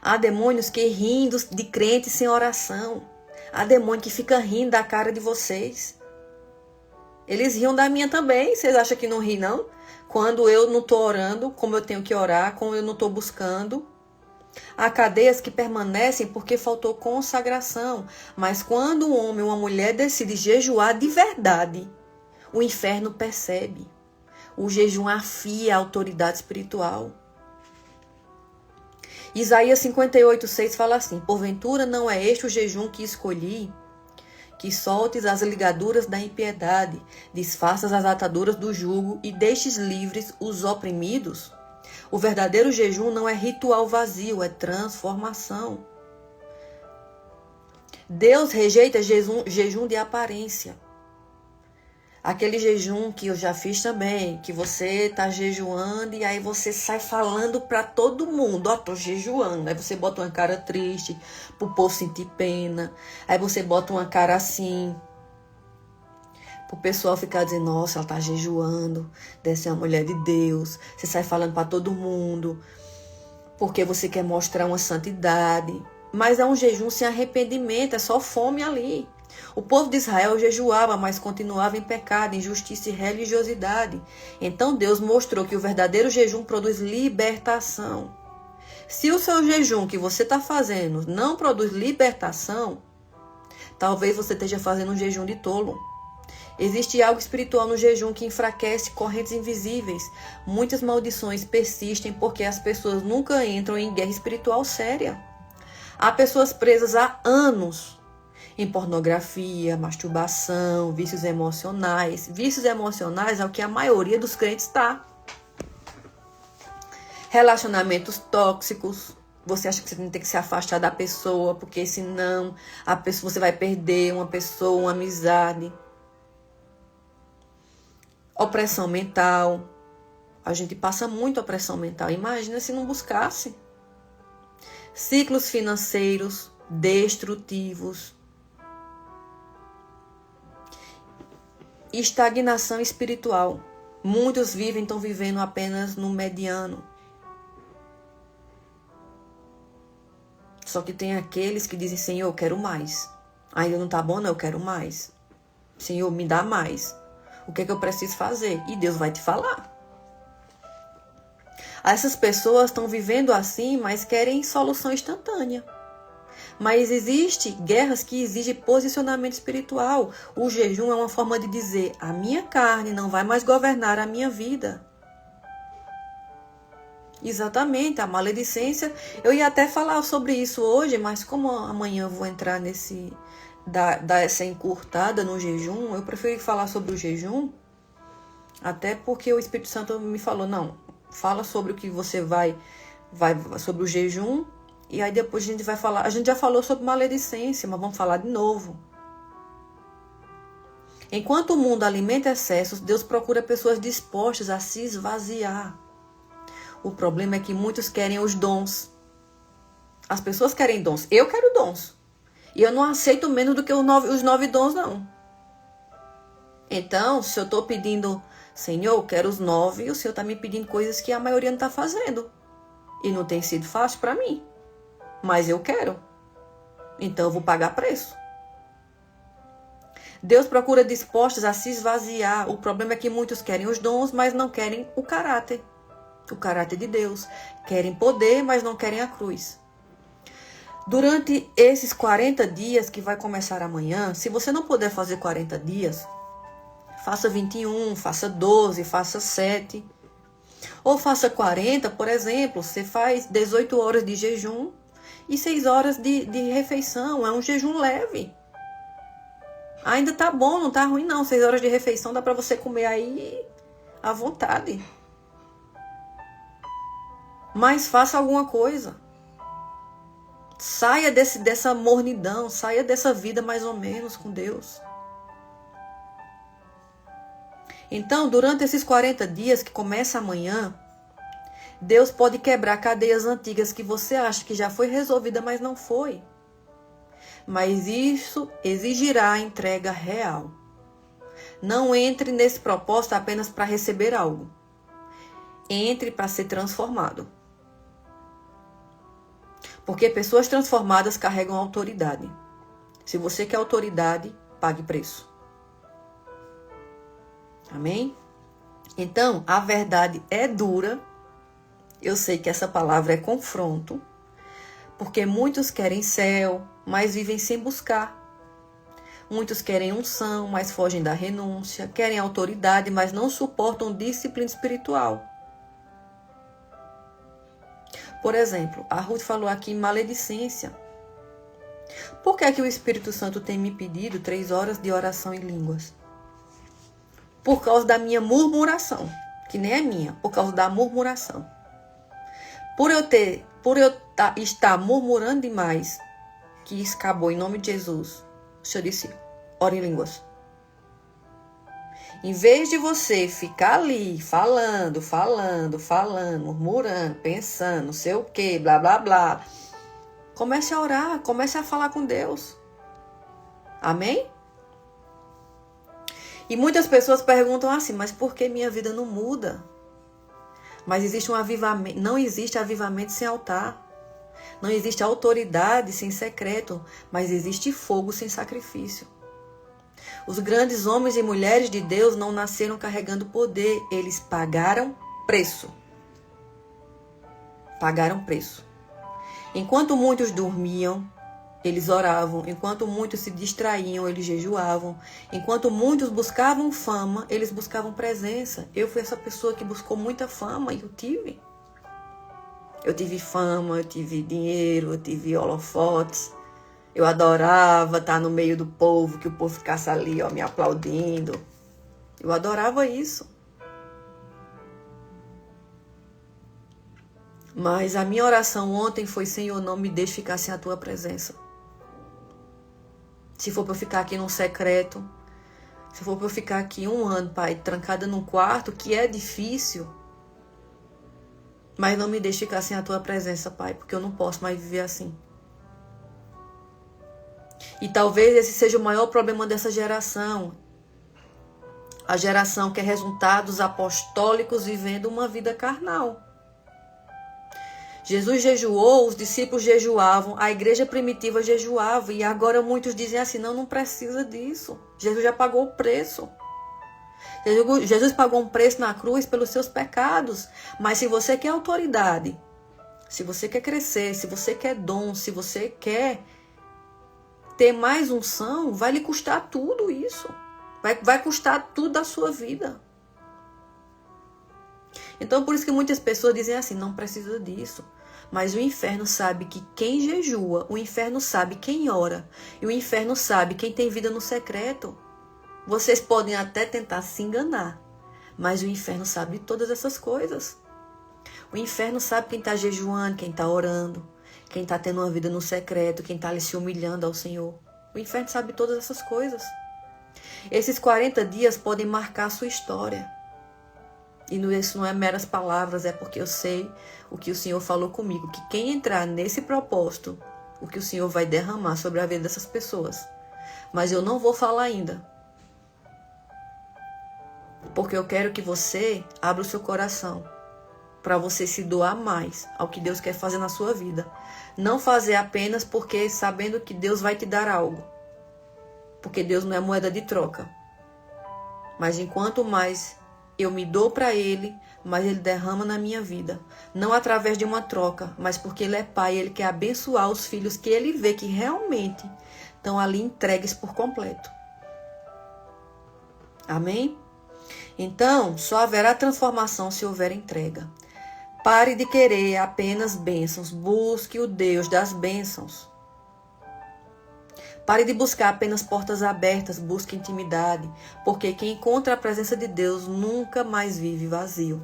Há demônios que riem de crentes sem oração. Há demônio que fica rindo da cara de vocês. Eles riam da minha também. Vocês acham que não ri, não? Quando eu não estou orando, como eu tenho que orar, como eu não estou buscando. Há cadeias que permanecem porque faltou consagração. Mas quando um homem ou uma mulher decide jejuar de verdade, o inferno percebe. O jejum afia a autoridade espiritual. Isaías 58:6 fala assim: porventura não é este o jejum que escolhi? Que soltes as ligaduras da impiedade, desfaças as ataduras do jugo e deixes livres os oprimidos? O verdadeiro jejum não é ritual vazio, é transformação. Deus rejeita jejum de aparência. Aquele jejum que eu já fiz também, que você está jejuando e aí você sai falando para todo mundo, ó, tô jejuando. Aí você bota uma cara triste, pro povo sentir pena. Aí você bota uma cara assim, pro pessoal ficar dizendo, nossa, ela tá jejuando, deve ser uma mulher de Deus. Você sai falando para todo mundo, porque você quer mostrar uma santidade. Mas é um jejum sem arrependimento, é só fome ali. O povo de Israel jejuava, mas continuava em pecado, injustiça e religiosidade. Então Deus mostrou que o verdadeiro jejum produz libertação. Se o seu jejum que você está fazendo não produz libertação, talvez você esteja fazendo um jejum de tolo. Existe algo espiritual no jejum que enfraquece correntes invisíveis. Muitas maldições persistem porque as pessoas nunca entram em guerra espiritual séria. Há pessoas presas há anos em pornografia, masturbação, vícios emocionais. Vícios emocionais é o que a maioria dos crentes está. Relacionamentos tóxicos. Você acha que você tem que se afastar da pessoa, porque senão você vai perder uma pessoa, uma amizade. Opressão mental. A gente passa muito opressão mental. Imagina se não buscasse. Ciclos financeiros destrutivos. Estagnação espiritual. Muitos estão vivendo apenas no mediano. Só que tem aqueles que dizem, Senhor, eu quero mais. Ainda não tá bom, não, eu quero mais. Senhor, me dá mais. O que é que eu preciso fazer? E Deus vai te falar. Essas pessoas estão vivendo assim, mas querem solução instantânea. Mas existe guerras que exigem posicionamento espiritual. O jejum é uma forma de dizer, a minha carne não vai mais governar a minha vida. Exatamente, a maledicência. Eu ia até falar sobre isso hoje, mas como amanhã eu vou entrar dar essa encurtada no jejum, eu preferi falar sobre o jejum, até porque o Espírito Santo me falou, não, fala sobre o que você vai sobre o jejum, e aí depois a gente vai falar, a gente já falou sobre maledicência, mas vamos falar de novo. Enquanto o mundo alimenta excessos, Deus procura pessoas dispostas a se esvaziar. O problema é que muitos querem os dons. As pessoas querem dons. Eu quero dons. E eu não aceito menos do que os 9 dons, não. Então, se eu estou pedindo, Senhor, eu quero os 9, e o Senhor está me pedindo coisas que a maioria não está fazendo. E não tem sido fácil para mim. Mas eu quero. Então, eu vou pagar preço. Deus procura dispostos a se esvaziar. O problema é que muitos querem os dons, mas não querem o caráter de Deus. Querem poder, mas não querem a cruz. Durante esses 40 dias que vai começar amanhã, se você não puder fazer 40 dias, faça 21, faça 12, faça 7. Ou faça 40, por exemplo, você faz 18 horas de jejum e 6 horas de refeição. É um jejum leve. Ainda tá bom, não tá ruim não. 6 horas de refeição dá para você comer aí à vontade. Mas faça alguma coisa. Saia dessa mornidão, saia dessa vida mais ou menos com Deus. Então, durante esses 40 dias que começa amanhã, Deus pode quebrar cadeias antigas que você acha que já foi resolvida, mas não foi. Mas isso exigirá a entrega real. Não entre nesse propósito apenas para receber algo. Entre para ser transformado. Porque pessoas transformadas carregam autoridade. Se você quer autoridade, pague preço. Amém? Então, a verdade é dura. Eu sei que essa palavra é confronto. Porque muitos querem céu, mas vivem sem buscar. Muitos querem unção, mas fogem da renúncia. Querem autoridade, mas não suportam disciplina espiritual. Por exemplo, a Ruth falou aqui maledicência. Por que é que o Espírito Santo tem me pedido 3 horas de oração em línguas? Por causa da minha murmuração, que nem é minha, por causa da murmuração. Por eu estar murmurando demais, que isso acabou em nome de Jesus, o Senhor disse, ora em línguas. Em vez de você ficar ali falando, murmurando, pensando, não sei o que, blá, blá, blá. Comece a orar, comece a falar com Deus. Amém? E muitas pessoas perguntam assim, mas por que minha vida não muda? Mas existe um avivamento, não existe avivamento sem altar. Não existe autoridade sem secreto, mas existe fogo sem sacrifício. Os grandes homens e mulheres de Deus não nasceram carregando poder, eles pagaram preço. Pagaram preço. Enquanto muitos dormiam, eles oravam. Enquanto muitos se distraíam, eles jejuavam. Enquanto muitos buscavam fama, eles buscavam presença. Eu fui essa pessoa que buscou muita fama e eu tive. Eu tive fama, eu tive dinheiro, eu tive holofotes. Eu adorava estar no meio do povo, que o povo ficasse ali, ó, me aplaudindo. Eu adorava isso. Mas a minha oração ontem foi: Senhor, não me deixe ficar sem a tua presença. Se for para eu ficar aqui num secreto, se for para eu ficar aqui 1 ano, Pai, trancada num quarto, que é difícil, mas não me deixe ficar sem a tua presença, Pai, porque eu não posso mais viver assim. E talvez esse seja o maior problema dessa geração. A geração que é resultados apostólicos vivendo uma vida carnal. Jesus jejuou, os discípulos jejuavam, a igreja primitiva jejuava. E agora muitos dizem assim: não precisa disso. Jesus já pagou o preço. Jesus pagou um preço na cruz pelos seus pecados. Mas se você quer autoridade, se você quer crescer, se você quer dom, se você quer ter mais unção, vai lhe custar tudo isso. Vai custar tudo da sua vida. Então, por isso que muitas pessoas dizem assim: não precisa disso. Mas o inferno sabe que quem jejua, o inferno sabe quem ora, e o inferno sabe quem tem vida no secreto. Vocês podem até tentar se enganar, mas o inferno sabe de todas essas coisas. O inferno sabe quem está jejuando, quem está orando, quem está tendo uma vida no secreto, quem está ali se humilhando ao Senhor. O inferno sabe todas essas coisas. Esses 40 dias podem marcar a sua história. E isso não é meras palavras, é porque eu sei o que o Senhor falou comigo, que quem entrar nesse propósito, o que o Senhor vai derramar sobre a vida dessas pessoas. Mas eu não vou falar ainda. Porque eu quero que você abra o seu coração para você se doar mais ao que Deus quer fazer na sua vida. Não fazer apenas porque sabendo que Deus vai te dar algo. Porque Deus não é moeda de troca. Mas enquanto mais eu me dou para Ele, mas Ele derrama na minha vida. Não através de uma troca, mas porque Ele é Pai, Ele quer abençoar os filhos que Ele vê que realmente estão ali entregues por completo. Amém? Então, só haverá transformação se houver entrega. Pare de querer apenas bênçãos. Busque o Deus das bênçãos. Pare de buscar apenas portas abertas. Busque intimidade. Porque quem encontra a presença de Deus nunca mais vive vazio.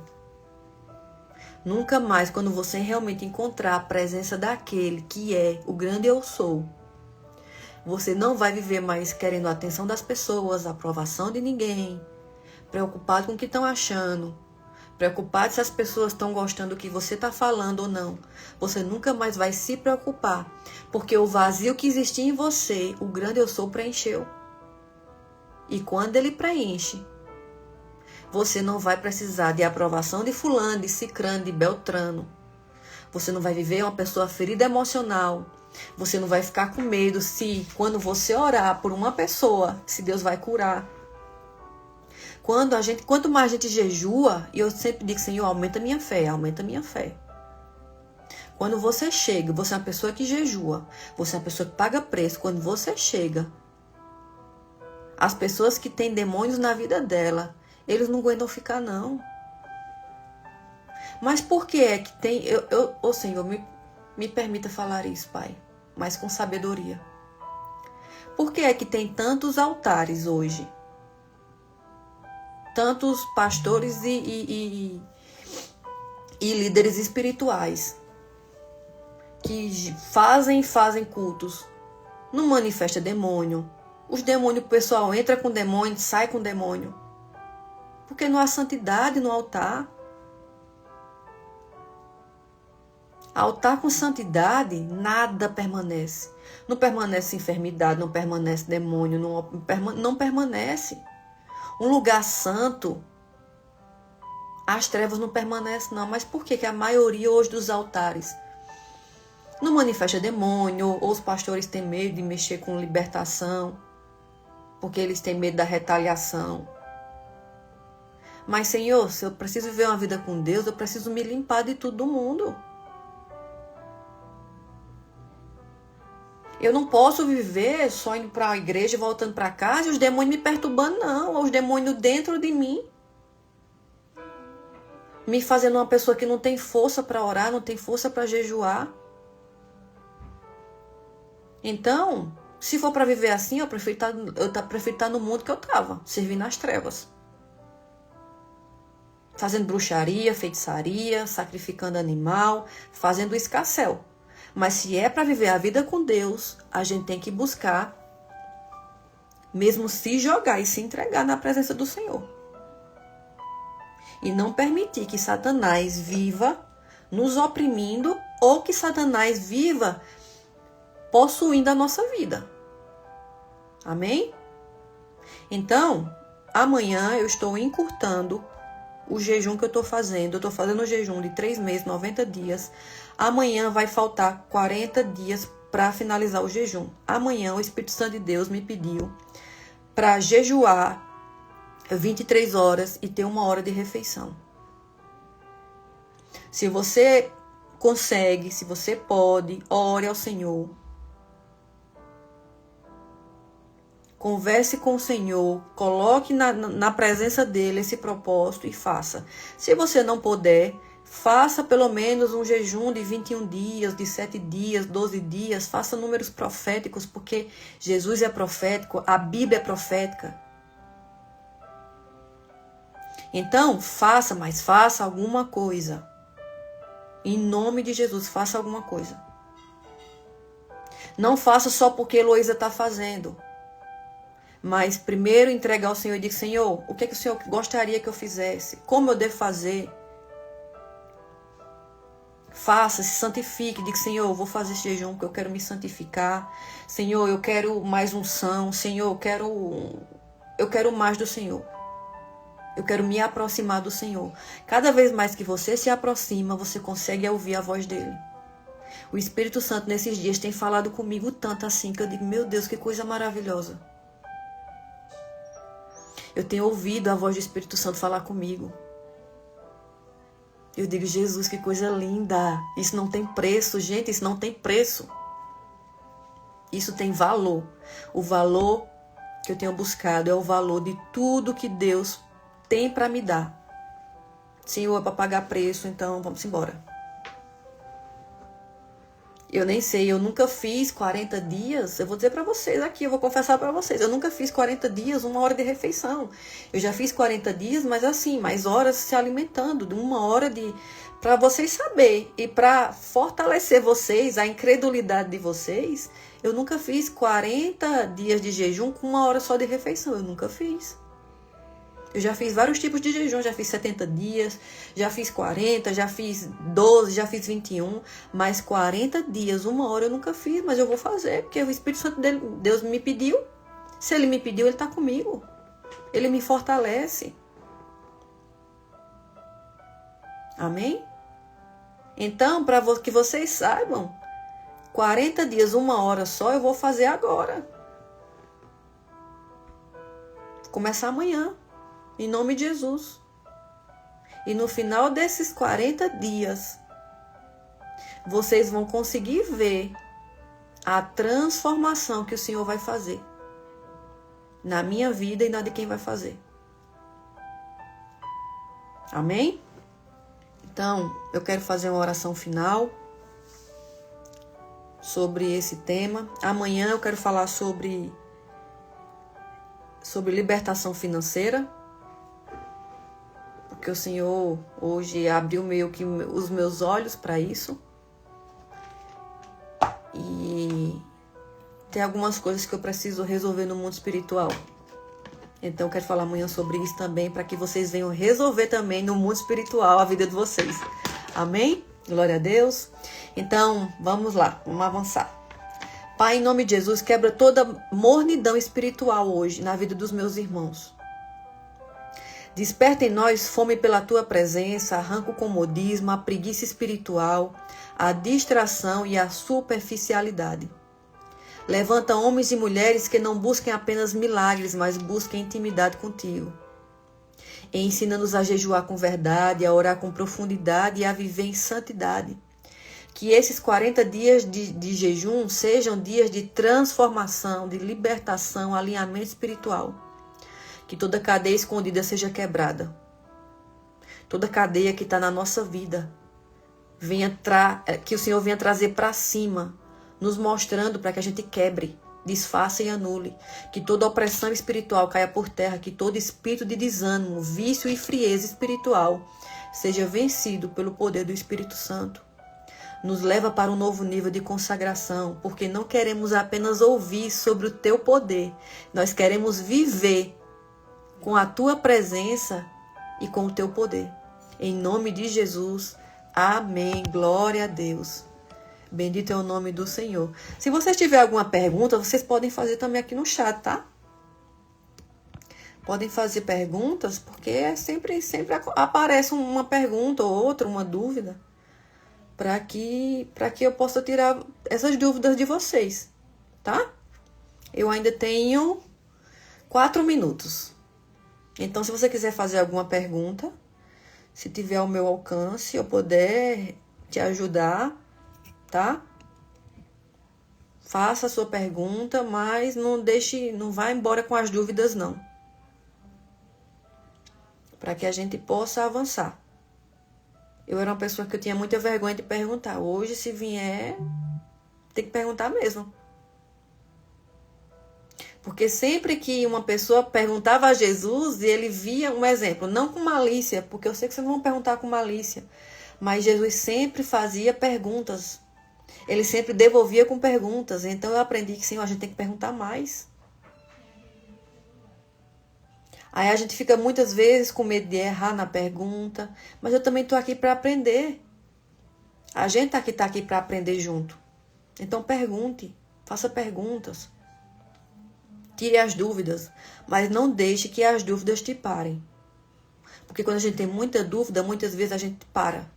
Nunca mais, quando você realmente encontrar a presença daquele que é o grande eu sou, você não vai viver mais querendo a atenção das pessoas, a aprovação de ninguém, preocupado com o que estão achando, preocupado se as pessoas estão gostando do que você está falando ou não. Você nunca mais vai se preocupar, porque o vazio que existia em você, o grande eu sou preencheu. E quando ele preenche, você não vai precisar de aprovação de fulano, de cicrano, de beltrano. Você não vai viver uma pessoa ferida emocional. Você não vai ficar com medo se, quando você orar por uma pessoa, se Deus vai curar. Quanto mais a gente jejua, e eu sempre digo: Senhor, aumenta a minha fé, aumenta a minha fé. Quando você chega, você é uma pessoa que jejua, você é uma pessoa que paga preço. Quando você chega, as pessoas que têm demônios na vida dela, eles não aguentam ficar, não. Mas por que é que tem... Ô Senhor, me permita falar isso, Pai, mas com sabedoria. Por que é que tem tantos altares hoje? Tantos pastores e líderes espirituais que fazem cultos, não manifesta demônio. Os demônios, o pessoal entra com demônio, sai com demônio. Porque não há santidade no altar. Altar com santidade, nada permanece. Não permanece enfermidade, não permanece demônio, não permanece. Um lugar santo, as trevas não permanecem, não. Mas por que a maioria hoje dos altares Não manifesta demônio, ou os pastores têm medo de mexer com libertação, porque eles têm medo da retaliação. Mas, Senhor, se eu preciso viver uma vida com Deus, eu preciso me limpar de tudo do mundo. Eu não posso viver só indo para a igreja e voltando para casa e os demônios me perturbando, não. Ou os demônios dentro de mim. Me fazendo uma pessoa que não tem força para orar, não tem força para jejuar. Então, se for para viver assim, eu prefiro estar no mundo que eu estava, servindo nas trevas. Fazendo bruxaria, feitiçaria, sacrificando animal, fazendo escarcéu. Mas se é para viver a vida com Deus, a gente tem que buscar, mesmo se jogar e se entregar na presença do Senhor. E não permitir que Satanás viva nos oprimindo ou que Satanás viva possuindo a nossa vida. Amém? Então, amanhã eu estou encurtando o jejum que eu estou fazendo. Eu estou fazendo um jejum de 3 meses, 90 dias. Amanhã vai faltar 40 dias para finalizar o jejum. Amanhã o Espírito Santo de Deus me pediu para jejuar 23 horas e ter 1 hora de refeição. Se você consegue, se você pode, ore ao Senhor. Converse com o Senhor, coloque na presença dele esse propósito e faça. Se você não puder, faça pelo menos um jejum de 21 dias, de 7 dias, 12 dias. Faça números proféticos, porque Jesus é profético, a Bíblia é profética. Então, mas faça alguma coisa. Em nome de Jesus, faça alguma coisa. Não faça só porque Heloísa está fazendo. Mas primeiro entregar ao Senhor e dizer: Senhor, o que é que o Senhor gostaria que eu fizesse? Como eu devo fazer? Faça, se santifique. Diga: Senhor, eu vou fazer esse jejum porque eu quero me santificar. Senhor, eu quero mais unção. Senhor, eu quero mais do Senhor. Eu quero me aproximar do Senhor. Cada vez mais que você se aproxima, você consegue ouvir a voz dele. O Espírito Santo nesses dias tem falado comigo tanto assim que eu digo: meu Deus, que coisa maravilhosa. Eu tenho ouvido a voz do Espírito Santo falar comigo. Eu digo: Jesus, que coisa linda. Isso não tem preço, gente, isso não tem preço. Isso tem valor. O valor que eu tenho buscado é o valor de tudo que Deus tem para me dar. Senhor, é para pagar preço, então vamos embora. Eu nem sei, eu nunca fiz 40 dias, eu vou dizer para vocês aqui, eu vou confessar para vocês, eu nunca fiz 40 dias, 1 hora de refeição. Eu já fiz 40 dias, mas assim, mais horas se alimentando, de 1 hora para vocês saberem. E para fortalecer vocês, a incredulidade de vocês, eu nunca fiz 40 dias de jejum com 1 hora só de refeição, eu nunca fiz. Eu já fiz vários tipos de jejum, já fiz 70 dias, já fiz 40, já fiz 12, já fiz 21, mas 40 dias, 1 hora eu nunca fiz, mas eu vou fazer, porque o Espírito Santo de Deus me pediu. Se ele me pediu, ele está comigo. Ele me fortalece. Amém? Então, para que vocês saibam, 40 dias, 1 hora só, eu vou fazer agora. Vou começar amanhã. Em nome de Jesus. E no final desses 40 dias, vocês vão conseguir ver a transformação que o Senhor vai fazer. Na minha vida e na de quem vai fazer. Amém? Então, eu quero fazer uma oração final sobre esse tema. Amanhã eu quero falar sobre libertação financeira. Porque o Senhor hoje abriu meio que os meus olhos para isso. E tem algumas coisas que eu preciso resolver no mundo espiritual. Então eu quero falar amanhã sobre isso também, para que vocês venham resolver também no mundo espiritual a vida de vocês. Amém? Glória a Deus. Então, vamos lá, vamos avançar. Pai, em nome de Jesus, quebra toda mornidão espiritual hoje na vida dos meus irmãos. Desperta em nós fome pela tua presença, arranca o comodismo, a preguiça espiritual, a distração e a superficialidade. Levanta homens e mulheres que não busquem apenas milagres, mas busquem intimidade contigo. E ensina-nos a jejuar com verdade, a orar com profundidade e a viver em santidade. Que esses 40 dias de jejum sejam dias de transformação, de libertação, alinhamento espiritual. Que toda cadeia escondida seja quebrada. Toda cadeia que está na nossa vida, que o Senhor venha trazer para cima, nos mostrando para que a gente quebre, desfaça e anule. Que toda opressão espiritual caia por terra, que todo espírito de desânimo, vício e frieza espiritual seja vencido pelo poder do Espírito Santo. Nos leva para um novo nível de consagração, porque não queremos apenas ouvir sobre o teu poder, nós queremos viver com a tua presença e com o teu poder. Em nome de Jesus, amém. Glória a Deus. Bendito é o nome do Senhor. Se vocês tiverem alguma pergunta, vocês podem fazer também aqui no chat, tá? Podem fazer perguntas, porque sempre aparece uma pergunta ou outra, uma dúvida, para que eu possa tirar essas dúvidas de vocês, tá? Eu ainda tenho 4 minutos. Então, se você quiser fazer alguma pergunta, se tiver ao meu alcance, eu puder te ajudar, tá? Faça a sua pergunta, mas não vá embora com as dúvidas, não. Para que a gente possa avançar. Eu era uma pessoa que eu tinha muita vergonha de perguntar. Hoje, se vier, tem que perguntar mesmo. Porque sempre que uma pessoa perguntava a Jesus, ele via um exemplo, não com malícia, porque eu sei que vocês não vão perguntar com malícia, mas Jesus sempre fazia perguntas. Ele sempre devolvia com perguntas. Então eu aprendi que, Senhor, a gente tem que perguntar mais. Aí a gente fica muitas vezes com medo de errar na pergunta, mas eu também estou aqui para aprender. A gente tá aqui para aprender junto. Então pergunte, faça perguntas. Tire as dúvidas, mas não deixe que as dúvidas te parem. Porque quando a gente tem muita dúvida, muitas vezes a gente para.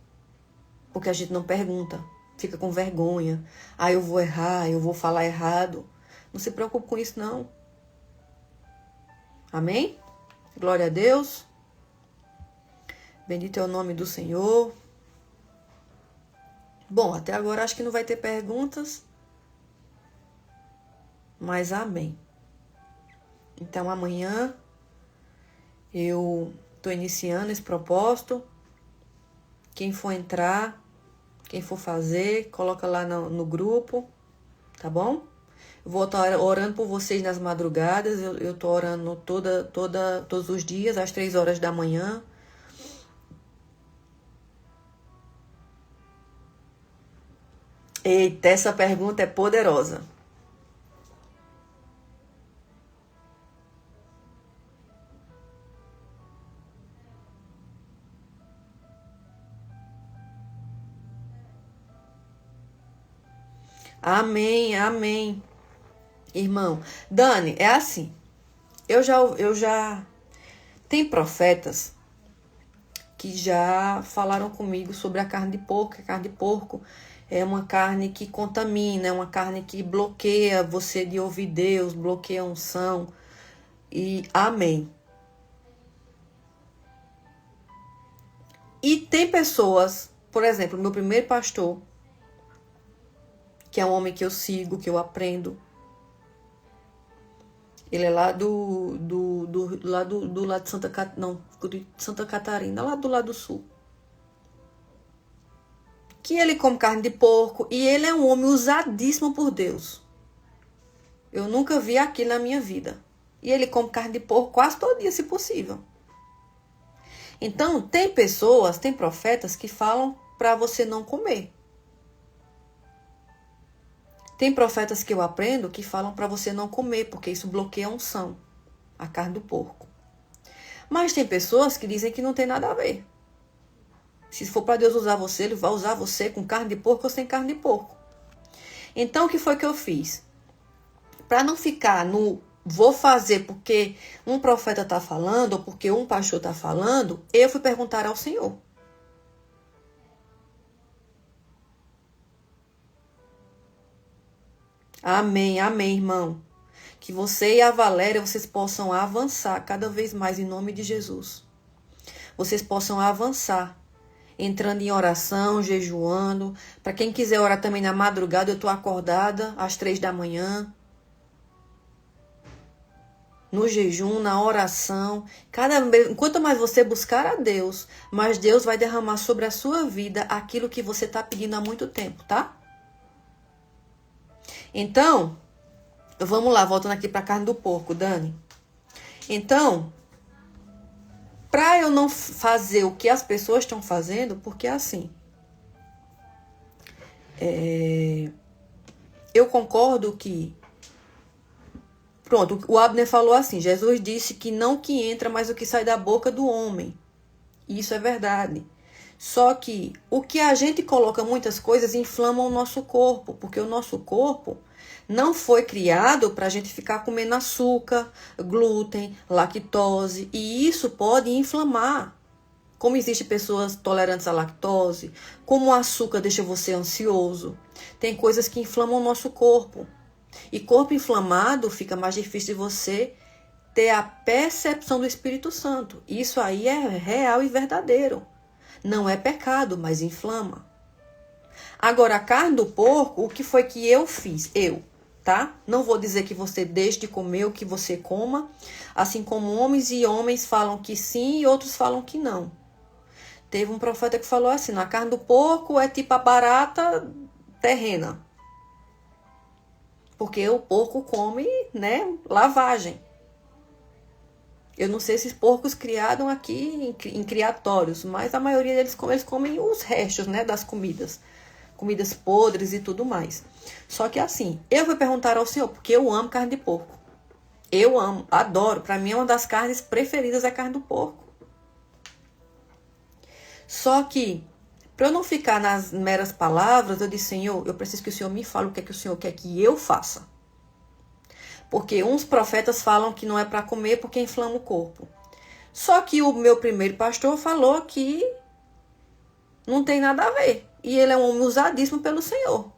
Porque a gente não pergunta, fica com vergonha. Ah, eu vou errar, eu vou falar errado. Não se preocupe com isso, não. Amém? Glória a Deus. Bendito é o nome do Senhor. Bom, até agora acho que não vai ter perguntas. Mas amém. Então, amanhã eu estou iniciando esse propósito. Quem for entrar, quem for fazer, coloca lá no grupo, tá bom? Eu vou estar orando por vocês nas madrugadas. Eu estou orando todos os dias, às 3 horas da manhã. Eita, essa pergunta é poderosa. Amém, amém. Irmão, Dani, é assim. Eu já tem profetas que já falaram comigo sobre a carne de porco. A carne de porco é uma carne que contamina, é uma carne que bloqueia você de ouvir Deus, bloqueia a unção. E amém. E tem pessoas, por exemplo, meu primeiro pastor, que é um homem que eu sigo, que eu aprendo. Ele é lá do lado de Santa Catarina, lá do lado sul. Que ele come carne de porco e ele é um homem usadíssimo por Deus. Eu nunca vi aquilo na minha vida. E ele come carne de porco quase todo dia, se possível. Então, tem pessoas, tem profetas que falam para você não comer. Tem profetas que eu aprendo que falam para você não comer, porque isso bloqueia a unção, a carne do porco. Mas tem pessoas que dizem que não tem nada a ver. Se for para Deus usar você, Ele vai usar você com carne de porco ou sem carne de porco. Então, o que foi que eu fiz? Para não ficar no vou fazer porque um profeta está falando, ou porque um pastor está falando, eu fui perguntar ao Senhor. Amém, amém, irmão. Que você e a Valéria, vocês possam avançar cada vez mais em nome de Jesus. Vocês possam avançar, entrando em oração, jejuando. Para quem quiser orar também na madrugada, eu estou acordada às 3 da manhã. No jejum, na oração. Quanto mais você buscar a Deus, mais Deus vai derramar sobre a sua vida aquilo que você está pedindo há muito tempo, tá? Então, vamos lá, voltando aqui para a carne do porco, Dani. Então, para eu não fazer o que as pessoas estão fazendo, porque assim, eu concordo que, pronto, o Abner falou assim, Jesus disse que não que entra, mas o que sai da boca do homem. Isso é verdade. Só que o que a gente coloca, muitas coisas inflamam o nosso corpo, porque o nosso corpo não foi criado para a gente ficar comendo açúcar, glúten, lactose, e isso pode inflamar. Como existem pessoas tolerantes à lactose, como o açúcar deixa você ansioso, tem coisas que inflamam o nosso corpo. E corpo inflamado fica mais difícil de você ter a percepção do Espírito Santo. Isso aí é real e verdadeiro. Não é pecado, mas inflama. Agora, a carne do porco, o que foi que eu fiz? Tá? Não vou dizer que você deixe de comer o que você coma, assim como homens e homens falam que sim e outros falam que não. Teve um profeta que falou assim, a carne do porco é tipo a barata terrena. Porque o porco come, né, lavagem. Eu não sei se esses porcos criaram aqui em criatórios, mas a maioria deles eles comem os restos, né, das comidas. Comidas podres e tudo mais. Só que assim, eu vou perguntar ao Senhor, porque eu amo carne de porco. Eu amo, adoro. Para mim é uma das carnes preferidas a carne do porco. Só que, para eu não ficar nas meras palavras, eu disse, Senhor, eu preciso que o Senhor me fale o que é que o Senhor quer que eu faça. Porque uns profetas falam que não é para comer porque inflama o corpo. Só que o meu primeiro pastor falou que não tem nada a ver. E ele é um homem usadíssimo pelo Senhor.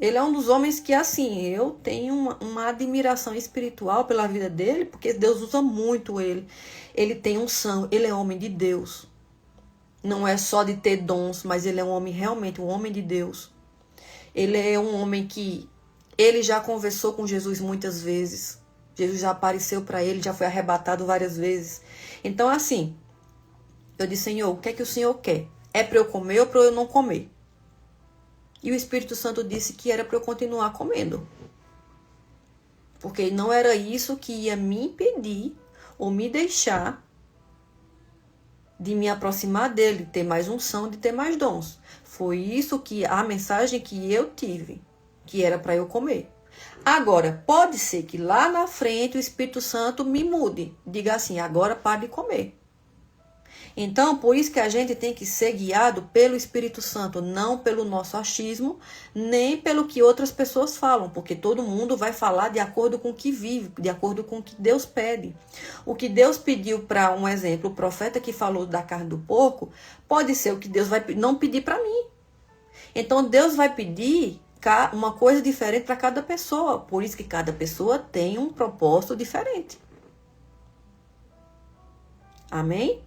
Ele é um dos homens que, assim, eu tenho uma admiração espiritual pela vida dele, porque Deus usa muito ele. Ele tem unção, ele é homem de Deus. Não é só de ter dons, mas ele é um homem realmente, um homem de Deus. Ele é um homem que, ele já conversou com Jesus muitas vezes. Jesus já apareceu para ele, já foi arrebatado várias vezes. Então, assim, eu disse, Senhor, o que é que o Senhor quer? É para eu comer ou para eu não comer? E o Espírito Santo disse que era para eu continuar comendo. Porque não era isso que ia me impedir ou me deixar de me aproximar dele, de ter mais unção, de ter mais dons. Foi isso que a mensagem que eu tive, que era para eu comer. Agora, pode ser que lá na frente o Espírito Santo me mude. Diga assim, agora pare de comer. Então, por isso que a gente tem que ser guiado pelo Espírito Santo, não pelo nosso achismo, nem pelo que outras pessoas falam, porque todo mundo vai falar de acordo com o que vive, de acordo com o que Deus pede. O que Deus pediu para, um exemplo, o profeta que falou da carne do porco, pode ser o que Deus vai não pedir para mim. Então, Deus vai pedir uma coisa diferente para cada pessoa, por isso que cada pessoa tem um propósito diferente. Amém?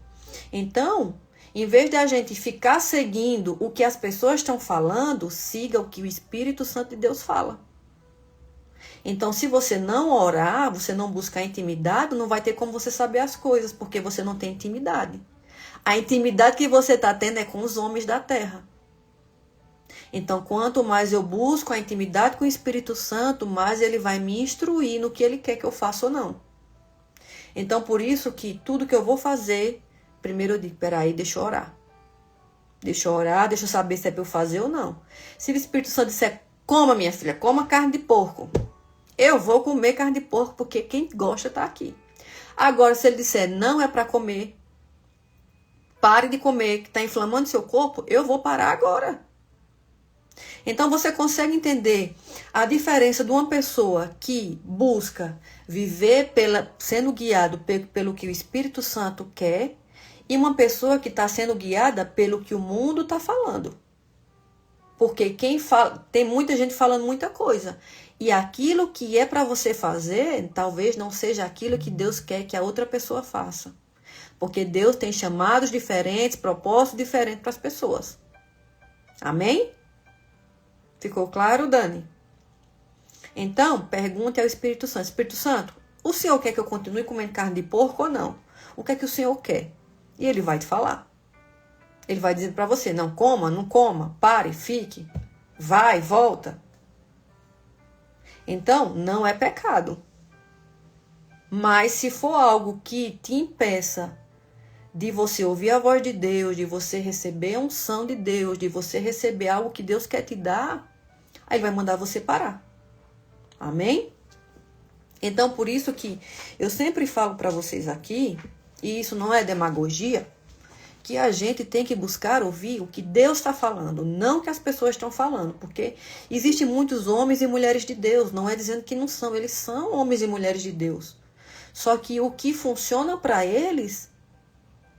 Então, em vez de a gente ficar seguindo o que as pessoas estão falando, siga o que o Espírito Santo de Deus fala. Então, se você não orar, você não buscar intimidade, não vai ter como você saber as coisas, porque você não tem intimidade. A intimidade que você está tendo é com os homens da terra. Então, quanto mais eu busco a intimidade com o Espírito Santo, mais ele vai me instruir no que ele quer que eu faça ou não. Então, por isso que tudo que eu vou fazer, primeiro eu digo, peraí, deixa eu orar. Deixa eu orar, deixa eu saber se é para eu fazer ou não. Se o Espírito Santo disser, coma, minha filha, coma carne de porco. Eu vou comer carne de porco, porque quem gosta está aqui. Agora, se ele disser, não é para comer, pare de comer, que está inflamando seu corpo, eu vou parar agora. Então você consegue entender a diferença de uma pessoa que busca viver sendo guiado pelo que o Espírito Santo quer e uma pessoa que está sendo guiada pelo que o mundo está falando. Porque tem muita gente falando muita coisa. E aquilo que é para você fazer, talvez não seja aquilo que Deus quer que a outra pessoa faça. Porque Deus tem chamados diferentes, propósitos diferentes para as pessoas. Amém? Ficou claro, Dani? Então, pergunte ao Espírito Santo. Espírito Santo, o Senhor quer que eu continue comendo carne de porco ou não? O que é que o Senhor quer? E Ele vai te falar. Ele vai dizer para você, não coma, não coma, pare, fique, vai, volta. Então, não é pecado. Mas se for algo que te impeça de você ouvir a voz de Deus, de você receber a unção de Deus, de você receber algo que Deus quer te dar, aí vai mandar você parar. Amém? Então, por isso que eu sempre falo para vocês aqui, e isso não é demagogia, que a gente tem que buscar ouvir o que Deus está falando, não o que as pessoas estão falando, porque existem muitos homens e mulheres de Deus, não é dizendo que não são, eles são homens e mulheres de Deus. Só que o que funciona para eles,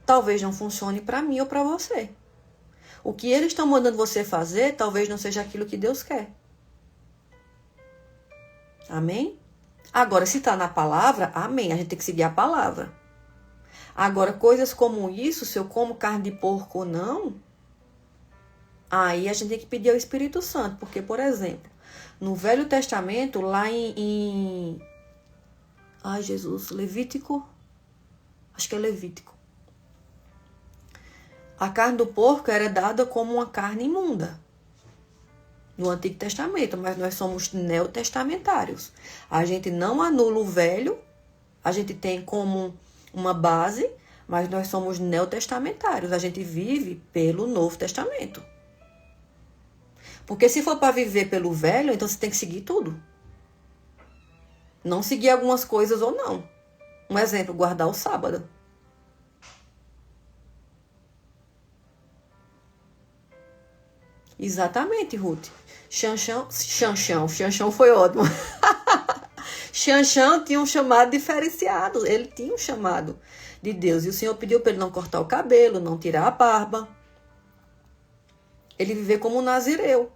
talvez não funcione para mim ou para você. O que eles estão mandando você fazer, talvez não seja aquilo que Deus quer. Amém? Agora, se está na palavra, amém, a gente tem que seguir a palavra. Agora, coisas como isso, se eu como carne de porco ou não, aí a gente tem que pedir ao Espírito Santo. Porque, por exemplo, no Velho Testamento, lá ai, Jesus, Levítico, acho que é Levítico. A carne do porco era dada como uma carne imunda no Antigo Testamento, mas nós somos neotestamentários. A gente não anula o velho, a gente tem como uma base, mas nós somos neotestamentários. A gente vive pelo Novo Testamento. Porque se for para viver pelo velho, então você tem que seguir tudo. Não seguir algumas coisas ou não. Um exemplo, guardar o sábado. Exatamente, Ruth. Xanxão foi ótimo. Xanxão tinha um chamado diferenciado. Ele tinha um chamado de Deus. E o Senhor pediu para ele não cortar o cabelo, não tirar a barba. Ele viver como um nazireu.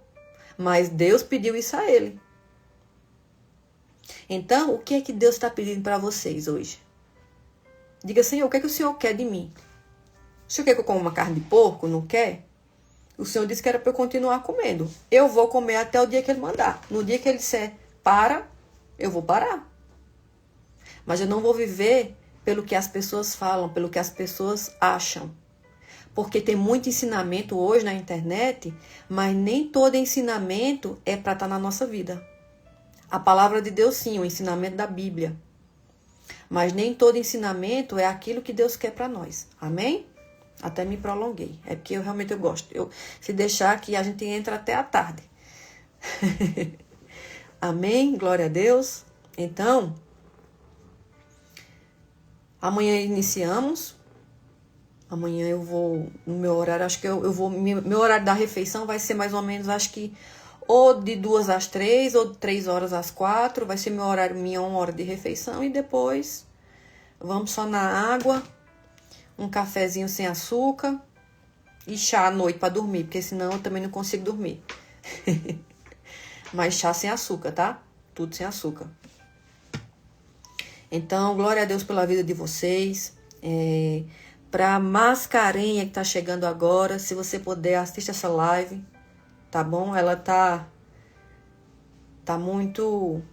Mas Deus pediu isso a ele. Então, o que é que Deus está pedindo para vocês hoje? Diga, Senhor, o que é que o Senhor quer de mim? O Senhor quer que eu coma uma carne de porco? Não quer? O Senhor disse que era para eu continuar comendo. Eu vou comer até o dia que Ele mandar. No dia que Ele disser, para, eu vou parar. Mas eu não vou viver pelo que as pessoas falam, pelo que as pessoas acham. Porque tem muito ensinamento hoje na internet, mas nem todo ensinamento é para estar na nossa vida. A palavra de Deus, sim, o ensinamento da Bíblia. Mas nem todo ensinamento é aquilo que Deus quer para nós. Amém? Até me prolonguei. É porque eu realmente gosto. Se deixar aqui, a gente entra até a tarde. Amém? Glória a Deus. Então, amanhã iniciamos. Amanhã eu vou, no meu horário, acho que eu vou, meu horário da refeição vai ser mais ou menos, acho que ou de 2 às 3, ou de 3 horas às 4, vai ser meu horário, minha 1 hora de refeição, e depois vamos só na água, um cafezinho sem açúcar e chá à noite para dormir, porque senão eu também não consigo dormir. Mas chá sem açúcar, tá? Tudo sem açúcar. Então, glória a Deus pela vida de vocês. Para Mascarenha que tá chegando agora, se você puder, assista essa live, tá bom? Ela tá muito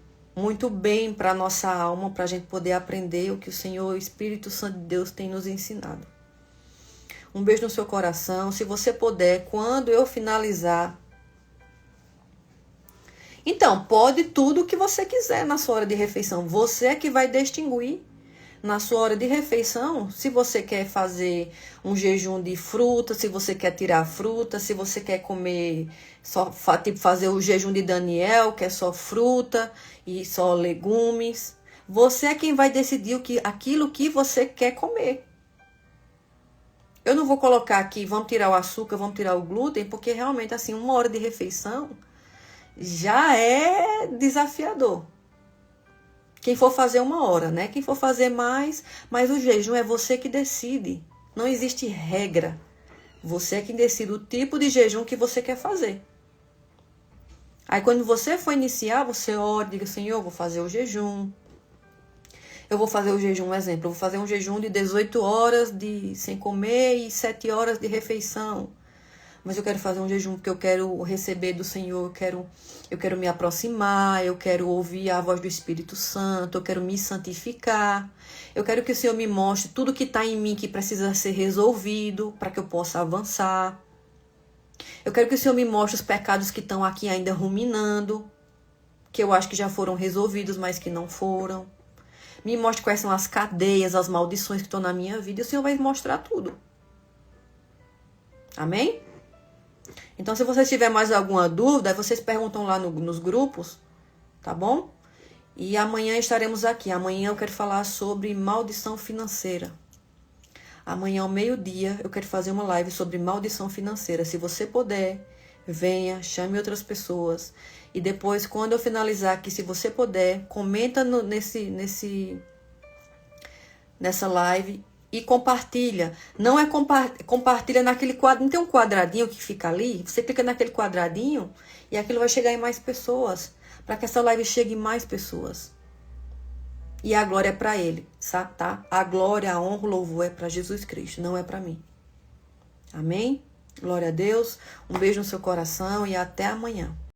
bem para nossa alma, para a gente poder aprender o que o Senhor, o Espírito Santo de Deus tem nos ensinado. Um beijo no seu coração. Se você puder, quando eu finalizar, então, pode tudo o que você quiser na sua hora de refeição. Você é que vai distinguir na sua hora de refeição, se você quer fazer um jejum de fruta, se você quer tirar fruta, se você quer comer, só tipo fazer o jejum de Daniel, que é só fruta e só legumes. Você é quem vai decidir aquilo que você quer comer. Eu não vou colocar aqui, vamos tirar o açúcar, vamos tirar o glúten, porque realmente, assim, 1 hora de refeição já é desafiador. Quem for fazer 1 hora, né? Quem for fazer mais, mas o jejum é você que decide. Não existe regra. Você é quem decide o tipo de jejum que você quer fazer. Aí quando você for iniciar, você ora, diga, Senhor, eu vou fazer o jejum. Eu vou fazer o jejum, um exemplo, eu vou fazer um jejum de 18 horas sem comer e 7 horas de refeição. Mas eu quero fazer um jejum porque eu quero receber do Senhor, eu quero me aproximar, eu quero ouvir a voz do Espírito Santo, eu quero me santificar. Eu quero que o Senhor me mostre tudo que está em mim que precisa ser resolvido para que eu possa avançar. Eu quero que o Senhor me mostre os pecados que estão aqui ainda ruminando, que eu acho que já foram resolvidos, mas que não foram. Me mostre quais são as cadeias, as maldições que estão na minha vida. E o Senhor vai mostrar tudo. Amém? Então, se vocês tiverem mais alguma dúvida, vocês perguntam lá nos grupos, tá bom? E amanhã estaremos aqui. Amanhã eu quero falar sobre maldição financeira. Amanhã ao meio-dia eu quero fazer uma live sobre maldição financeira. Se você puder, venha, chame outras pessoas. E depois, quando eu finalizar aqui, se você puder, comenta nessa live e compartilha. Não é compartilha naquele quadro, não tem um quadradinho que fica ali? Você clica naquele quadradinho e aquilo vai chegar em mais pessoas, para que essa live chegue em mais pessoas. E a glória é para Ele, tá? A glória, a honra, o louvor é para Jesus Cristo, não é para mim. Amém? Glória a Deus. Um beijo no seu coração e até amanhã.